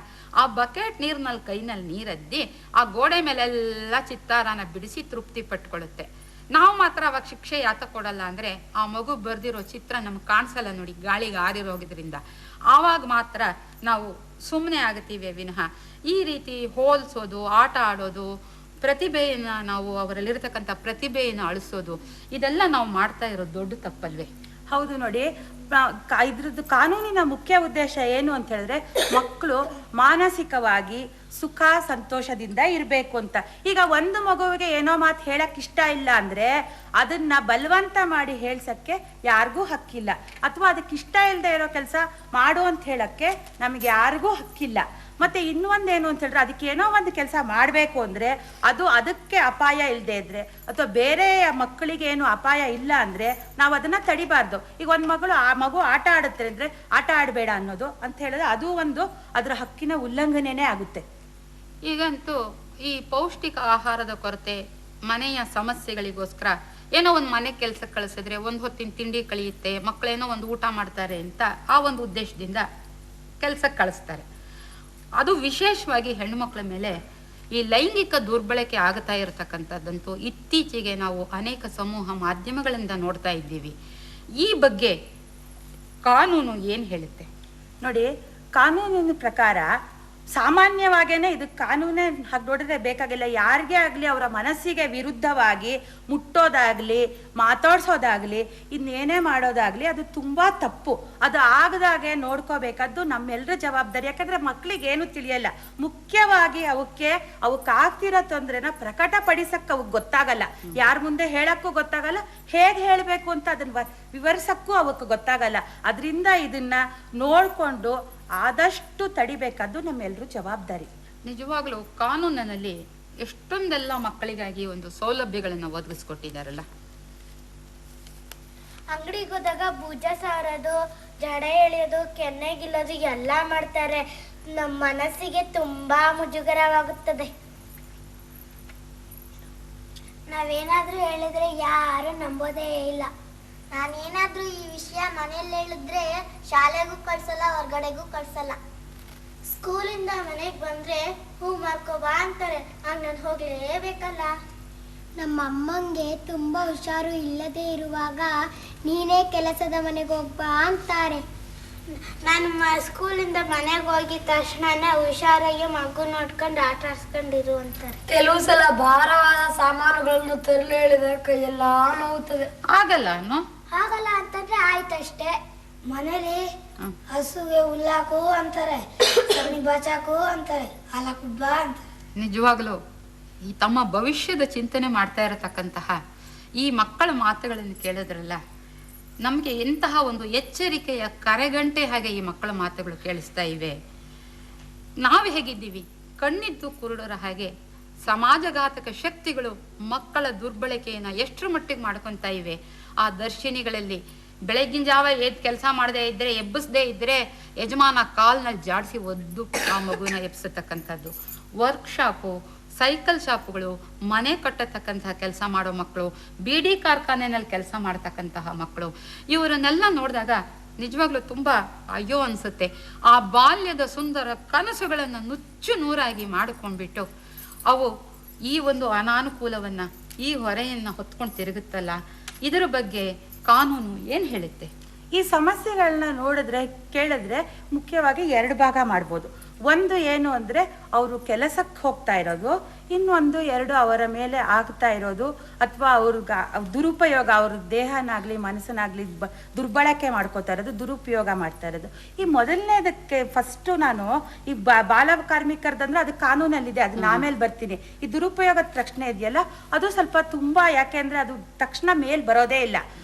ಆ ಬಕೆಟ್ ನೀರ್ನಲ್ಲಿ ಕೈನಲ್ಲಿ ನೀರದ್ದಿ ಆ ಗೋಡೆ ಮೇಲೆಲ್ಲ ಚಿತ್ತಾರನ ಬಿಡಿಸಿ ತೃಪ್ತಿ ಪಟ್ಕೊಳ್ಳುತ್ತೆ. ನಾವು ಮಾತ್ರ ಅವಾಗ ಶಿಕ್ಷೆ ಯಾತ ಕೊಡಲ್ಲ ಅಂದ್ರೆ, ಆ ಮಗು ಬರ್ದಿರೋ ಚಿತ್ರ ನಮ್ಗೆ ಕಾಣಿಸಲ್ಲ ನೋಡಿ, ಗಾಳಿಗೆ ಆರಿರೋದ್ರಿಂದ. ಆವಾಗ ಮಾತ್ರ ನಾವು ಸುಮ್ಮನೆ ಆಗತ್ತೀವಿ ವಿನಃ ಈ ರೀತಿ ಹೋಲ್ಸೋದು, ಆಟ ಆಡೋದು, ಪ್ರತಿಭೆಯನ್ನ ನಾವು ಅವರಲ್ಲಿರ್ತಕ್ಕಂಥ ಪ್ರತಿಭೆಯನ್ನು ಅಳಿಸೋದು, ಇದೆಲ್ಲ ನಾವು ಮಾಡ್ತಾ ಇರೋದು ದೊಡ್ಡ ತಪ್ಪಲ್ವೇ? ಹೌದು ನೋಡಿ, ಇದ್ರದ್ದು ಕಾನೂನಿನ ಮುಖ್ಯ ಉದ್ದೇಶ ಏನು ಅಂತ ಹೇಳಿದ್ರೆ, ಮಕ್ಕಳು ಮಾನಸಿಕವಾಗಿ ಸುಖ ಸಂತೋಷದಿಂದ ಇರಬೇಕು ಅಂತ. ಈಗ ಒಂದು ಮಗುವಿಗೆ ಏನೋ ಮಾತು ಹೇಳಕ್ ಇಷ್ಟ ಇಲ್ಲ ಅಂದ್ರೆ ಅದನ್ನ ಬಲವಂತ ಮಾಡಿ ಹೇಳ್ಸಕ್ಕೆ ಯಾರಿಗೂ ಹಕ್ಕಿಲ್ಲ, ಅಥವಾ ಅದಕ್ಕೆ ಇಷ್ಟ ಇಲ್ಲದೆ ಇರೋ ಕೆಲಸ ಮಾಡು ಅಂತ ಹೇಳಕ್ಕೆ ನಮಗೆ ಯಾರಿಗೂ ಹಕ್ಕಿಲ್ಲ. ಮತ್ತೆ ಇನ್ನೊಂದೇನು ಅಂತ ಹೇಳಿದ್ರೆ, ಅದಕ್ಕೆ ಏನೋ ಒಂದು ಕೆಲಸ ಮಾಡಬೇಕು ಅಂದ್ರೆ ಅದಕ್ಕೆ ಅಪಾಯ ಇಲ್ಲದೆ ಇದ್ರೆ, ಅಥವಾ ಬೇರೆ ಮಕ್ಕಳಿಗೆ ಏನು ಅಪಾಯ ಇಲ್ಲ ಅಂದ್ರೆ ನಾವು ಅದನ್ನ ತಡಿಬಾರ್ದು. ಈಗ ಒಂದು ಮಗು ಆಟ ಆಡುತ್ತೆ ಅಂದ್ರೆ ಆಟ ಆಡಬೇಡ ಅನ್ನೋದು ಅಂತ ಹೇಳಿದ್ರೆ ಅದು ಒಂದು ಅದರ ಹಕ್ಕಿನ ಉಲ್ಲಂಘನೆನೇ ಆಗುತ್ತೆ. ಈಗಂತೂ ಈ ಪೌಷ್ಟಿಕ ಆಹಾರದ ಕೊರತೆ, ಮನೆಯ ಸಮಸ್ಯೆಗಳಿಗೋಸ್ಕರ ಏನೋ ಒಂದು ಮನೆ ಕೆಲ್ಸಕ್ಕೆ ಕಳಿಸಿದ್ರೆ ಒಂದು ಹೊತ್ತಿನ ತಿಂಡಿ ಕಳಿಯುತ್ತೆ, ಮಕ್ಕಳೇನೋ ಒಂದು ಊಟ ಮಾಡ್ತಾರೆ ಅಂತ ಆ ಒಂದು ಉದ್ದೇಶದಿಂದ ಕೆಲ್ಸಕ್ಕೆ ಕಳಿಸ್ತಾರೆ. ಅದು ವಿಶೇಷವಾಗಿ ಹೆಣ್ಣುಮಕ್ಕಳ ಮೇಲೆ ಈ ಲೈಂಗಿಕ ದುರ್ಬಳಕೆ ಆಗ್ತಾ ಇರತಕ್ಕಂಥದ್ದಂತೂ ಇತ್ತೀಚೆಗೆ ನಾವು ಅನೇಕ ಸಮೂಹ ಮಾಧ್ಯಮಗಳಿಂದ ನೋಡ್ತಾ ಇದ್ದೀವಿ. ಈ ಬಗ್ಗೆ ಕಾನೂನು ಏನು ಹೇಳುತ್ತೆ ನೋಡಿ? ಕಾನೂನಿನ ಪ್ರಕಾರ ಸಾಮಾನ್ಯವಾಗೇನೆ ಇದು ಕಾನೂನೇ ಹಾಗೆ ನೋಡಿದ್ರೆ ಬೇಕಾಗಿಲ್ಲ. ಯಾರಿಗೇ ಆಗಲಿ ಅವರ ಮನಸ್ಸಿಗೆ ವಿರುದ್ಧವಾಗಿ ಮುಟ್ಟೋದಾಗ್ಲಿ, ಮಾತಾಡ್ಸೋದಾಗ್ಲಿ, ಇನ್ನೇನೇ ಮಾಡೋದಾಗ್ಲಿ ಅದು ತುಂಬಾ ತಪ್ಪು. ಅದು ಆಗದಾಗೆ ನೋಡ್ಕೋಬೇಕಾದ್ದು ನಮ್ಮೆಲ್ಲರ ಜವಾಬ್ದಾರಿ. ಯಾಕಂದ್ರೆ ಮಕ್ಳಿಗೆ ಏನು ತಿಳಿಯಲ್ಲ. ಮುಖ್ಯವಾಗಿ ಅವಕ್ಕೆ ಆಗ್ತಿರೋ ತೊಂದ್ರೆನ ಪ್ರಕಟಪಡಿಸಕ್ಕೆ ಅವಕ್ಕೆ ಗೊತ್ತಾಗಲ್ಲ, ಯಾರ ಮುಂದೆ ಹೇಳಕ್ಕೂ ಗೊತ್ತಾಗಲ್ಲ, ಹೇಗೆ ಹೇಳಬೇಕು ಅಂತ ಅದನ್ನ ವಿವರಿಸಕ್ಕೂ ಅವಕ್ಕೆ ಗೊತ್ತಾಗಲ್ಲ. ಅದರಿಂದ ಇದನ್ನ ನೋಡ್ಕೊಂಡು ಆದಷ್ಟು ತಡಿಬೇಕಾದ್ದು ನಮ್ಮೆಲ್ಲರೂ ಜವಾಬ್ದಾರಿ. ನಿಜವಾಗ್ಲೂ ಕಾನೂನಿನಲ್ಲಿ ಎಷ್ಟೊಂದೆಲ್ಲ ಮಕ್ಕಳಿಗಾಗಿ ಒಂದು ಸೌಲಭ್ಯಗಳನ್ನು ಒದಗಿಸ್ಕೊಟ್ಟಿದ್ದಾರಲ್ಲ. ಅಂಗಡಿಗೆ ಹೋದಾಗ ಭುಜ ಸಾರೋದು, ಜಡ ಎಳೆಯೋದು, ಕೆನ್ನೆಗಿಲ್ಲೋದು ಎಲ್ಲ ಮಾಡ್ತಾರೆ. ನಮ್ಮ ಮನಸ್ಸಿಗೆ ತುಂಬಾ ಮುಜುಗರವಾಗುತ್ತದೆ. ನಾವೇನಾದ್ರೂ ಹೇಳಿದ್ರೆ ಯಾರು ನಂಬೋದೇ ಇಲ್ಲ. ನಾನೇನಾದ್ರೂ ಈ ವಿಷಯ ಮನೆಯಲ್ಲಿ ಹೇಳಿದ್ರೆ ಶಾಲೆಗೂ ಕಳ್ಸಲ್ಲ, ಹೊರಗಡೆಗೂ ಕಳ್ಸಲ್ಲ. ಸ್ಕೂಲಿಂದ ಮನೆಗೆ ಬಂದ್ರೆ ಹೂ ಮಾರ್ಕೋಬಾ ಅಂತಾರೆ, ಆಗ ನಾನು ಹೋಗ್ಲೇಬೇಕಲ್ಲ. ನಮ್ಮ ಅಮ್ಮಂಗೆ ತುಂಬಾ ಹುಷಾರು ಇಲ್ಲದೆ ಇರುವಾಗ ನೀನೇ ಕೆಲಸದ ಮನೆಗೆ ಹೋಗ್ಬಾ ಅಂತಾರೆ. ನಾನು ಸ್ಕೂಲಿಂದ ಮನೆಗೆ ಹೋಗಿದ ತಕ್ಷಣ ಹುಷಾರಾಗಿ ಮಗು ನೋಡ್ಕೊಂಡು ಆಟ ಆಡ್ಸ್ಕೊಂಡಿರು ಅಂತಾರೆ. ಕೆಲವು ಸಲ ಭಾರವಾದ ಸಾಮಾನುಗಳನ್ನು ತರಲು ಹೇಳಿದ ಕೈಯೆಲ್ಲ ನೋವುತ್ತದೆ. ಆಗಲ್ಲ ಆಗಲ್ಲ ಅಂತಂದ್ರೆ ಆಯ್ತಷ್ಟೇ. ಮನೇಲಿ ಹಸುಗೆ ಹುಲ್ಲಾಕು ಅಂತಾರೆ, ಸಗಣಿ ಬಾಚಾಕು ಅಂತಾರೆ, ಹಾಲಾಕು ಬಾ ಅಂತಾರೆ. ನಿಜವಾಗ್ಲೂ ಈ ತಮ್ಮ ಭವಿಷ್ಯದ ಚಿಂತನೆ ಮಾಡ್ತಾ ಇರತಕ್ಕಂತಹ ಈ ಮಕ್ಕಳ ಮಾತುಗಳನ್ನು ಕೇಳಿದ್ರಲ್ಲ, ನಮಗೆ ಎಂತಹ ಒಂದು ಎಚ್ಚರಿಕೆಯ ಕರೆಗಂಟೆ ಹಾಗೆ ಈ ಮಕ್ಕಳ ಮಾತುಗಳು ಕೇಳಿಸ್ತಾ ಇವೆ. ನಾವು ಹೇಗಿದ್ದೀವಿ? ಕಣ್ಣಿದ್ದು ಕುರುಡರ ಹಾಗೆ ಸಮಾಜಘಾತಕ ಶಕ್ತಿಗಳು ಮಕ್ಕಳ ದುರ್ಬಳಕೆಯನ್ನ ಎಷ್ಟರ ಮಟ್ಟಿಗೆ ಮಾಡ್ಕೊತಾ ಇವೆ. ಆ ದರ್ಶಿನಿಗಳಲ್ಲಿ ಬೆಳಗ್ಗಿನ ಜಾವ ಕೆಲಸ ಮಾಡದೇ ಇದ್ರೆ, ಎಬ್ಬಿಸದೇ ಇದ್ರೆ ಯಜಮಾನ ಕಾಲ್ನಲ್ಲಿ ಜಾಡಿಸಿ ಒದ್ದು ಆ ಮಗುನ ಎಬ್ಸತಕ್ಕಂಥದ್ದು. ವರ್ಕ್ಶಾಪು, ಸೈಕಲ್ ಶಾಪುಗಳು, ಮನೆ ಕಟ್ಟತಕ್ಕಂತಹ ಕೆಲಸ ಮಾಡೋ ಮಕ್ಕಳು, ಬೀಡಿ ಕಾರ್ಖಾನೆಯಲ್ಲಿ ಕೆಲಸ ಮಾಡ್ತಕ್ಕಂತಹ ಮಕ್ಕಳು, ಇವರನ್ನೆಲ್ಲ ನೋಡಿದಾಗ ನಿಜವಾಗ್ಲೂ ತುಂಬಾ ಅಯ್ಯೋ ಅನ್ಸುತ್ತೆ. ಆ ಬಾಲ್ಯದ ಸುಂದರ ಕನಸುಗಳನ್ನು ನುಚ್ಚು ನೂರಾಗಿ ಮಾಡಿಕೊಂಡ್ಬಿಟ್ಟು ಅವು ಈ ಒಂದು ಅನಾನುಕೂಲವನ್ನ, ಈ ಹೊರೆಯನ್ನ ಹೊತ್ಕೊಂಡು ತಿರುಗುತ್ತಲ್ಲ, ಇದರ ಬಗ್ಗೆ ಕಾನೂನು ಏನ್ ಹೇಳುತ್ತೆ? ಈ ಸಮಸ್ಯೆಗಳನ್ನ ನೋಡಿದ್ರೆ ಕೇಳಿದ್ರೆ ಮುಖ್ಯವಾಗಿ 2 ಭಾಗ ಮಾಡ್ಬೋದು. ಒಂದು ಏನು ಅಂದ್ರೆ ಅವರು ಕೆಲಸಕ್ಕೆ ಹೋಗ್ತಾ ಇರೋದು, ಇನ್ನೊಂದು 2 ಅವರ ಮೇಲೆ ಆಗ್ತಾ ಇರೋದು ಅಥವಾ ಅವ್ರಿಗೆ ದುರುಪಯೋಗ, ಅವ್ರ ದೇಹನಾಗ್ಲಿ ಮನಸ್ಸನ್ನಾಗ್ಲಿ ದುರ್ಬಳಕೆ ಮಾಡ್ಕೋತಾ ಇರೋದು, ದುರುಪಯೋಗ ಮಾಡ್ತಾ ಇರೋದು. ಈ ಮೊದಲನೇದಕ್ಕೆ ಫಸ್ಟ್ ನಾನು ಈ ಬಾಲ ಕಾರ್ಮಿಕರದಂದ್ರೆ ಅದು ಕಾನೂನಲ್ಲಿದೆ, ಅದನ್ನ ಆಮೇಲೆ ಬರ್ತೀನಿ. ಈ ದುರುಪಯೋಗದ ಪ್ರಶ್ನೆ ಇದೆಯಲ್ಲ, ಅದು ಸ್ವಲ್ಪ ತುಂಬಾ, ಯಾಕೆಂದ್ರೆ ಅದು ತಕ್ಷಣ ಮೇಲ್ ಬರೋದೇ ಇಲ್ಲ.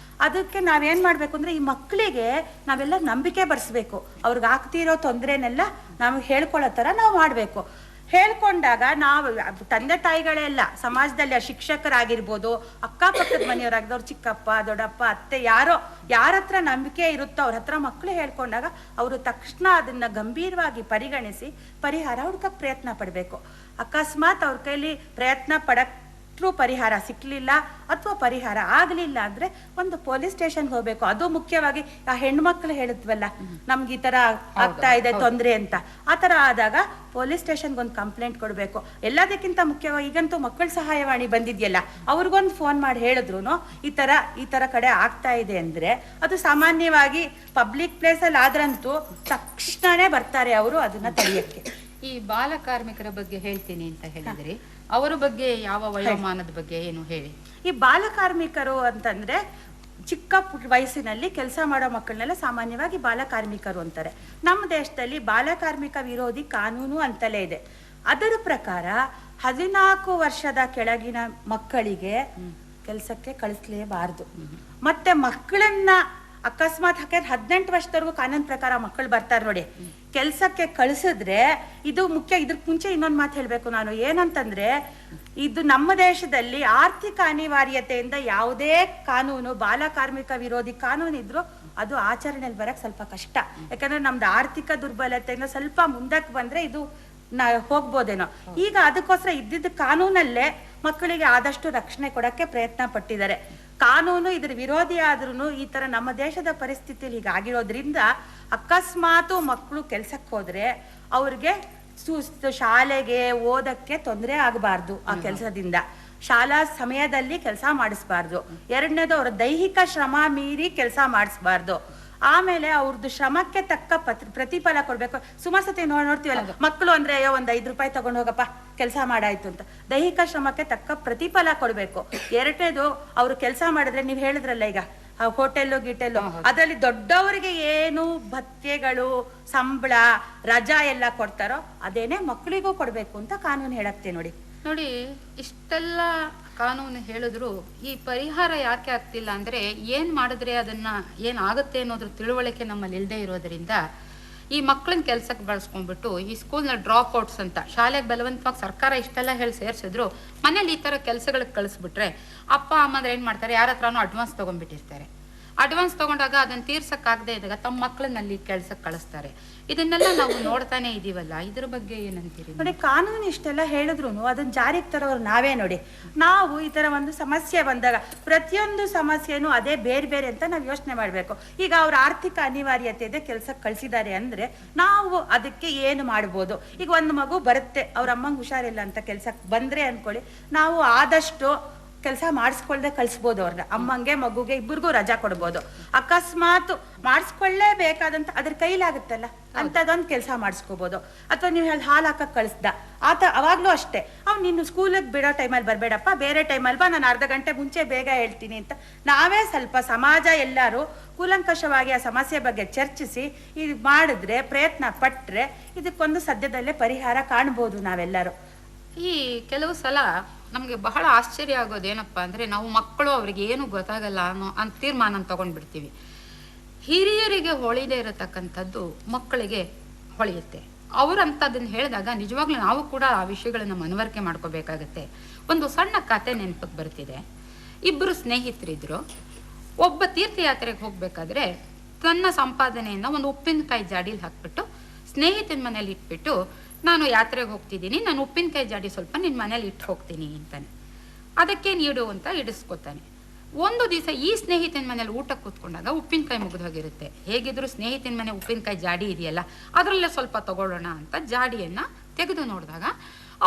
ಅದಕ್ಕೆ ನಾವೇನ್ ಮಾಡ್ಬೇಕು ಅಂದ್ರೆ ಈ ಮಕ್ಕಳಿಗೆ ನಾವೆಲ್ಲ ನಂಬಿಕೆ ಬರ್ಸ್ಬೇಕು. ಅವ್ರಿಗೆ ಆಗ್ತಿರೋ ತೊಂದರೆನೆಲ್ಲ ನಮ್ಗೆ ಹೇಳ್ಕೊಳ್ಳೋ ತರ ನಾವು ಮಾಡ್ಬೇಕು. ಹೇಳ್ಕೊಂಡಾಗ ನಾವು ತಂದೆ ತಾಯಿಗಳೆಲ್ಲ ಸಮಾಜದಲ್ಲಿ ಶಿಕ್ಷಕರಾಗಿರ್ಬೋದು, ಅಕ್ಕಪಕ್ಕದ ಮನೆಯವರಾಗಿದ್ದವ್ರು, ಚಿಕ್ಕಪ್ಪ ದೊಡ್ಡಪ್ಪ ಅತ್ತೆ, ಯಾರ ಹತ್ರ ನಂಬಿಕೆ ಇರುತ್ತೋ ಅವ್ರ ಹತ್ರ ಮಕ್ಕಳು ಹೇಳ್ಕೊಂಡಾಗ ಅವರು ತಕ್ಷಣ ಅದನ್ನ ಗಂಭೀರವಾಗಿ ಪರಿಗಣಿಸಿ ಪರಿಹಾರ ಹುಡ್ಕಕ್ ಪ್ರಯತ್ನ ಪಡ್ಬೇಕು. ಅಕಸ್ಮಾತ್ ಅವ್ರ ಕೈಲಿ ಪ್ರಯತ್ನ ಪಡಕ್ ಪರಿಹಾರ ಸಿಕ್ಲಿಲ್ಲ ಅಥವಾ ಪರಿಹಾರ ಆಗ್ಲಿಲ್ಲ ಅಂದ್ರೆ ಒಂದು ಪೊಲೀಸ್ ಸ್ಟೇಷನ್ಗೆ ಹೋಗ್ಬೇಕು. ಅದು ಮುಖ್ಯವಾಗಿ ಆ ಹೆಣ್ಮಕ್ಳು ಹೇಳಿದ್ವಲ್ಲ, ನಮ್ಗೆ ಈ ತರ ಆಗ್ತಾ ಇದೆ ತೊಂದ್ರೆ ಅಂತ, ಆ ತರ ಆದಾಗ ಪೊಲೀಸ್ ಸ್ಟೇಷನ್ಗೆ ಒಂದು ಕಂಪ್ಲೇಂಟ್ ಕೊಡ್ಬೇಕು. ಎಲ್ಲದಕ್ಕಿಂತ ಮುಖ್ಯವಾಗಿ ಈಗಂತೂ ಮಕ್ಕಳ ಸಹಾಯವಾಣಿ ಬಂದಿದ್ಯಲ್ಲ, ಅವ್ರಿಗೊಂದು ಫೋನ್ ಮಾಡಿ ಹೇಳಿದ್ರು ಈ ತರ ಕಡೆ ಆಗ್ತಾ ಇದೆ ಅಂದ್ರೆ, ಅದು ಸಾಮಾನ್ಯವಾಗಿ ಪಬ್ಲಿಕ್ ಪ್ಲೇಸ್ ಅಲ್ಲಿ ಆದ್ರಂತೂ ತಕ್ಷಣನೇ ಬರ್ತಾರೆ ಅವರು ಅದನ್ನ ತಡೆಯಕ್ಕೆ. ಈ ಬಾಲ ಕಾರ್ಮಿಕರ ಬಗ್ಗೆ ಹೇಳ್ತೀನಿ ಅಂತ ಹೇಳಿದ್ರಿ, ಅವರ ಬಗ್ಗೆ ಯಾವ ವಯೋಮಾನದ ಬಗ್ಗೆ ಏನು ಹೇಳಿ? ಈ ಬಾಲ ಕಾರ್ಮಿಕರು ಅಂತಂದ್ರೆ ಚಿಕ್ಕ ವಯಸ್ಸಿನಲ್ಲಿ ಕೆಲಸ ಮಾಡೋ ಮಕ್ಕಳನ್ನೆಲ್ಲ ಸಾಮಾನ್ಯವಾಗಿ ಬಾಲ ಕಾರ್ಮಿಕರು ಅಂತಾರೆ. ನಮ್ಮ ದೇಶದಲ್ಲಿ ಬಾಲ ಕಾರ್ಮಿಕ ವಿರೋಧಿ ಕಾನೂನು ಅಂತಲೇ ಇದೆ. ಅದರ ಪ್ರಕಾರ 14 ವರ್ಷದ ಕೆಳಗಿನ ಮಕ್ಕಳಿಗೆ ಕೆಲಸಕ್ಕೆ ಕಳಿಸ್ಲೇಬಾರ್ದು. ಮತ್ತೆ ಮಕ್ಕಳನ್ನ ಅಕಸ್ಮಾತ್ 18 ವರ್ಷದವರೆಗೂ ಕಾನೂನು ಪ್ರಕಾರ ಮಕ್ಕಳು ಬರ್ತಾರೆ ನೋಡಿ, ಕೆಲ್ಸಕ್ಕೆ ಕಳಿಸಿದ್ರೆ, ಇದು ಮುಖ್ಯ. ಇದಕ್ಕೆ ಮುಂಚೆ ಇನ್ನೊಂದು ಮಾತು ಹೇಳ್ಬೇಕು ನಾನು, ಏನಂತಂದ್ರೆ ಇದು ನಮ್ಮ ದೇಶದಲ್ಲಿ ಆರ್ಥಿಕ ಅನಿವಾರ್ಯತೆಯಿಂದ ಯಾವುದೇ ಕಾನೂನು, ಬಾಲ ಕಾರ್ಮಿಕ ವಿರೋಧಿ ಕಾನೂನು ಇದ್ರು ಅದು ಆಚರಣೆಯಲ್ಲಿ ಬರಕ್ ಸ್ವಲ್ಪ ಕಷ್ಟ. ಯಾಕಂದ್ರೆ ನಮ್ದು ಆರ್ಥಿಕ ದುರ್ಬಲತೆಯಿಂದ ಸ್ವಲ್ಪ ಮುಂದಕ್ಕೆ ಬಂದ್ರೆ ಇದು ಹೋಗ್ಬೋದೇನೋ. ಈಗ ಅದಕ್ಕೋಸ್ಕರ ಇದ್ದಿದ್ದ ಕಾನೂನಲ್ಲೇ ಮಕ್ಕಳಿಗೆ ಆದಷ್ಟು ರಕ್ಷಣೆ ಕೊಡಕ್ಕೆ ಪ್ರಯತ್ನ ಪಟ್ಟಿದ್ದಾರೆ. ಕಾನೂನು ಇದ್ರ ವಿರೋಧಿ ಆದ್ರೂ ಈ ತರ ನಮ್ಮ ದೇಶದ ಪರಿಸ್ಥಿತಿಯಲ್ಲಿ ಹೀಗಾಗಿರೋದ್ರಿಂದ ಅಕಸ್ಮಾತ್ ಮಕ್ಕಳು ಕೆಲ್ಸಕ್ಕೆ ಹೋದ್ರೆ ಅವ್ರಿಗೆ ಶಾಲೆಗೆ ಓದಕ್ಕೆ ತೊಂದರೆ ಆಗಬಾರ್ದು. ಆ ಕೆಲಸದಿಂದ ಶಾಲಾ ಸಮಯದಲ್ಲಿ ಕೆಲಸ ಮಾಡಿಸ್ಬಾರ್ದು. ಎರಡನೇದು ಅವ್ರ ದೈಹಿಕ ಶ್ರಮ ಮೀರಿ ಕೆಲಸ ಮಾಡಿಸ್ಬಾರ್ದು. ಆಮೇಲೆ ಅವ್ರದ್ದು ಶ್ರಮಕ್ಕೆ ತಕ್ಕ ಪ್ರತಿಫಲ ಕೊಡ್ಬೇಕು. ಸುಮಾರು ಸತಿ ನೋಡ್ತೀವಲ್ಲ, ಮಕ್ಕಳು ಅಂದ್ರೆ ಅಯ್ಯೋ ಒಂದ್ 5 ರೂಪಾಯಿ ತಗೊಂಡು ಹೋಗಪ್ಪ ಕೆಲಸ ಮಾಡಾಯ್ತು ಅಂತ. ದೈಹಿಕ ಶ್ರಮಕ್ಕೆ ತಕ್ಕ ಪ್ರತಿಫಲ ಕೊಡ್ಬೇಕು. ಎರಡನೇದು ಅವ್ರು ಕೆಲಸ ಮಾಡಿದ್ರೆ, ನೀವ್ ಹೇಳಿದ್ರಲ್ಲ ಈಗ ಹೋಟೆಲ್ಲು ಗಿಟೆಲ್ಲು, ಅದರಲ್ಲಿ ದೊಡ್ಡವರಿಗೆ ಏನು ಭತ್ಯೆಗಳು, ಸಂಬಳ, ರಜಾ ಎಲ್ಲ ಕೊಡ್ತಾರೋ ಅದೇನೆ ಮಕ್ಕಳಿಗೂ ಕೊಡ್ಬೇಕು ಅಂತ ಕಾನೂನು ಹೇಳತ್ತೆ ನೋಡಿ. ಇಷ್ಟೆಲ್ಲ ಕಾನೂನು ಹೇಳಿದ್ರು ಈ ಪರಿಹಾರ ಯಾಕೆ ಆಗ್ತಿಲ್ಲ ಅಂದ್ರೆ, ಏನ್ ಮಾಡಿದ್ರೆ ಅದನ್ನ ಏನಾಗುತ್ತೆ ಅನ್ನೋದ್ರ ತಿಳುವಳಿಕೆ ನಮ್ಮಲ್ಲಿ ಇಲ್ಲದೆ ಇರೋದ್ರಿಂದ ಈ ಮಕ್ಕಳನ್ನ ಕೆಲ್ಸಕ್ಕೆ ಬಳಸ್ಕೊಂಡ್ಬಿಟ್ಟು ಈ ಸ್ಕೂಲ್ನ ಡ್ರಾಪ್ ಔಟ್ಸ್ ಅಂತ ಶಾಲೆಗೆ ಬಲವಂತವಾಗಿ ಸರ್ಕಾರ ಇಷ್ಟೆಲ್ಲ ಹೇಳಿ ಸೇರ್ಸಿದ್ರು, ಮನೇಲಿ ಈ ತರ ಕೆಲ್ಸಗಳಿಗೆ ಕಳಿಸ್ಬಿಟ್ರೆ ಅಪ್ಪ ಅಮ್ಮ ಏನ್ ಮಾಡ್ತಾರೆ, ಯಾರ ಹತ್ರನೂ ಅಡ್ವಾನ್ಸ್ ತಗೊಂಡ್ಬಿಟ್ಟಿರ್ತಾರೆ. ಅಡ್ವಾನ್ಸ್ ತಗೊಂಡಾಗ ಅದನ್ನ ತೀರ್ಸಕ್ಕಾಗದೆ ಇದ್ದಾಗ ತಮ್ಮ ಮಕ್ಕಳನ್ನಲ್ಲಿ ಕೆಲ್ಸಕ್ಕೆ ಕಳಿಸ್ತಾರೆ. ಇದನ್ನೆಲ್ಲ ನಾವು ನೋಡ್ತಾನೆ ಇದೀವಲ್ಲ, ಇದ್ರ ಬಗ್ಗೆ ಏನಂತೀರಿ? ನೋಡಿ, ಕಾನೂನು ಇಷ್ಟೆಲ್ಲ ಹೇಳಿದ್ರು ಅದನ್ನ ಜಾರಿಗೆ ತರೋರು ನಾವೇ ನೋಡಿ. ನಾವು ಈ ತರ ಒಂದು ಸಮಸ್ಯೆ ಬಂದಾಗ ಪ್ರತಿಯೊಂದು ಸಮಸ್ಯೆನೂ ಅದೇ ಬೇರೆ ಬೇರೆ ಅಂತ ನಾವು ಯೋಚನೆ ಮಾಡ್ಬೇಕು. ಈಗ ಅವ್ರ ಆರ್ಥಿಕ ಅನಿವಾರ್ಯತೆ ಇದೆ, ಕೆಲ್ಸಕ್ಕೆ ಕಳ್ಸಿದ್ದಾರೆ ಅಂದ್ರೆ ನಾವು ಅದಕ್ಕೆ ಏನು ಮಾಡ್ಬೋದು? ಈಗ ಒಂದು ಮಗು ಬರುತ್ತೆ, ಅವ್ರ ಅಮ್ಮಂಗೆ ಹುಷಾರಿಲ್ಲ ಅಂತ ಕೆಲ್ಸಕ್ಕೆ ಬಂದ್ರೆ ಅನ್ಕೊಳ್ಳಿ, ನಾವು ಆದಷ್ಟು ಕೆಲಸ ಮಾಡಿಸ್ಕೊಳ್ದೆ ಕಳ್ಸ್ಬೋದು. ಅವ್ರನ್ನ ಅಮ್ಮಂಗೆ ಮಗುಗೆ ಇಬ್ಬರಿಗೂ ರಜಾ ಕೊಡ್ಬೋದು. ಅಕಸ್ಮಾತ್ ಮಾಡಿಸ್ಕೊಳ್ಳೇಬೇಕಾದಂತ ಅದ್ರ ಕೈಲಾಗುತ್ತಲ್ಲ ಅಂತದೊಂದು ಕೆಲಸ ಮಾಡಿಸ್ಕೋಬಹುದು. ಅಥವಾ ನೀವು ಹಾಲು ಹಾಕಕ್ ಕಳಿಸ್ದ ಅವಾಗ್ಲೂ ಅಷ್ಟೇ, ನೀನು ಸ್ಕೂಲಿಗೆ ಬಿಡೋ ಟೈಮಲ್ಲಿ ಬರ್ಬೇಡಪ್ಪ, ಬೇರೆ ಟೈಮಲ್ಲಿ ಬಾ, ನಾನು ಅರ್ಧ ಗಂಟೆ ಮುಂಚೆ ಬೇಗ ಹೇಳ್ತೀನಿ ಅಂತ ನಾವೇ ಸ್ವಲ್ಪ ಸಮಾಜ ಎಲ್ಲರೂ ಕೂಲಂಕಷವಾಗಿ ಆ ಸಮಸ್ಯೆ ಬಗ್ಗೆ ಚರ್ಚಿಸಿ ಇದು ಮಾಡಿದ್ರೆ, ಪ್ರಯತ್ನ ಪಟ್ರೆ ಇದಕ್ಕೊಂದು ಸದ್ಯದಲ್ಲೇ ಪರಿಹಾರ ಕಾಣ್ಬೋದು ನಾವೆಲ್ಲರೂ. ಈ ಕೆಲವು ಸಲ ನಮ್ಗೆ ಬಹಳ ಆಶ್ಚರ್ಯ ಆಗೋದು ಏನಪ್ಪಾ ಅಂದ್ರೆ, ನಾವು ಮಕ್ಕಳು ಅವ್ರಿಗೆ ಏನು ಗೊತ್ತಾಗಲ್ಲ ಅನ್ನೋ ಅಂತ ತೀರ್ಮಾನ ತಗೊಂಡ್ಬಿಡ್ತೀವಿ. ಹಿರಿಯರಿಗೆ ಹೊಳಿದೇ ಇರತಕ್ಕಂಥದ್ದು ಮಕ್ಕಳಿಗೆ ಹೊಳೆಯುತ್ತೆ. ಅವರಂತದನ್ನ ಹೇಳಿದಾಗ ನಿಜವಾಗ್ಲೂ ನಾವು ಕೂಡ ಆ ವಿಷಯಗಳನ್ನ ಮನವರಿಕೆ ಮಾಡ್ಕೋಬೇಕಾಗತ್ತೆ. ಒಂದು ಸಣ್ಣ ಕತೆ ನೆನಪಕ್ಕೆ ಬರ್ತಿದೆ. ಇಬ್ಬರು ಸ್ನೇಹಿತರಿದ್ರು. ಒಬ್ಬ ತೀರ್ಥಯಾತ್ರೆಗೆ ಹೋಗ್ಬೇಕಾದ್ರೆ ತನ್ನ ಸಂಪಾದನೆಯಿಂದ ಒಂದು ಉಪ್ಪಿನಕಾಯಿ ಜಾಡಿಲಿ ಹಾಕ್ಬಿಟ್ಟು ಸ್ನೇಹಿತನ ಮನೇಲಿ ಇಟ್ಬಿಟ್ಟು, ನಾನು ಯಾತ್ರೆಗೆ ಹೋಗ್ತಿದ್ದೀನಿ, ನಾನು ಉಪ್ಪಿನಕಾಯಿ ಜಾಡಿ ಸ್ವಲ್ಪ ನಿನ್ನ ಮನೇಲಿ ಇಟ್ಟು ಹೋಗ್ತೀನಿ ಅಂತಾನೆ. ಅದಕ್ಕೆ ನೀಡು ಅಂತ ಇಡಿಸ್ಕೊತಾನೆ. ಒಂದು ದಿವಸ ಈ ಸ್ನೇಹಿತನ ಮನೇಲಿ ಊಟಕ್ಕೆ ಕೂತ್ಕೊಂಡಾಗ ಉಪ್ಪಿನಕಾಯಿ ಮುಗಿದು ಹೋಗಿರುತ್ತೆ. ಹೇಗಿದ್ರು ಸ್ನೇಹಿತನ ಮನೆ ಉಪ್ಪಿನಕಾಯಿ ಜಾಡಿ ಇದೆಯಲ್ಲ, ಅದರಲ್ಲೇ ಸ್ವಲ್ಪ ತಗೊಳ್ಳೋಣ ಅಂತ ಜಾಡಿಯನ್ನ ತೆಗೆದು ನೋಡಿದಾಗ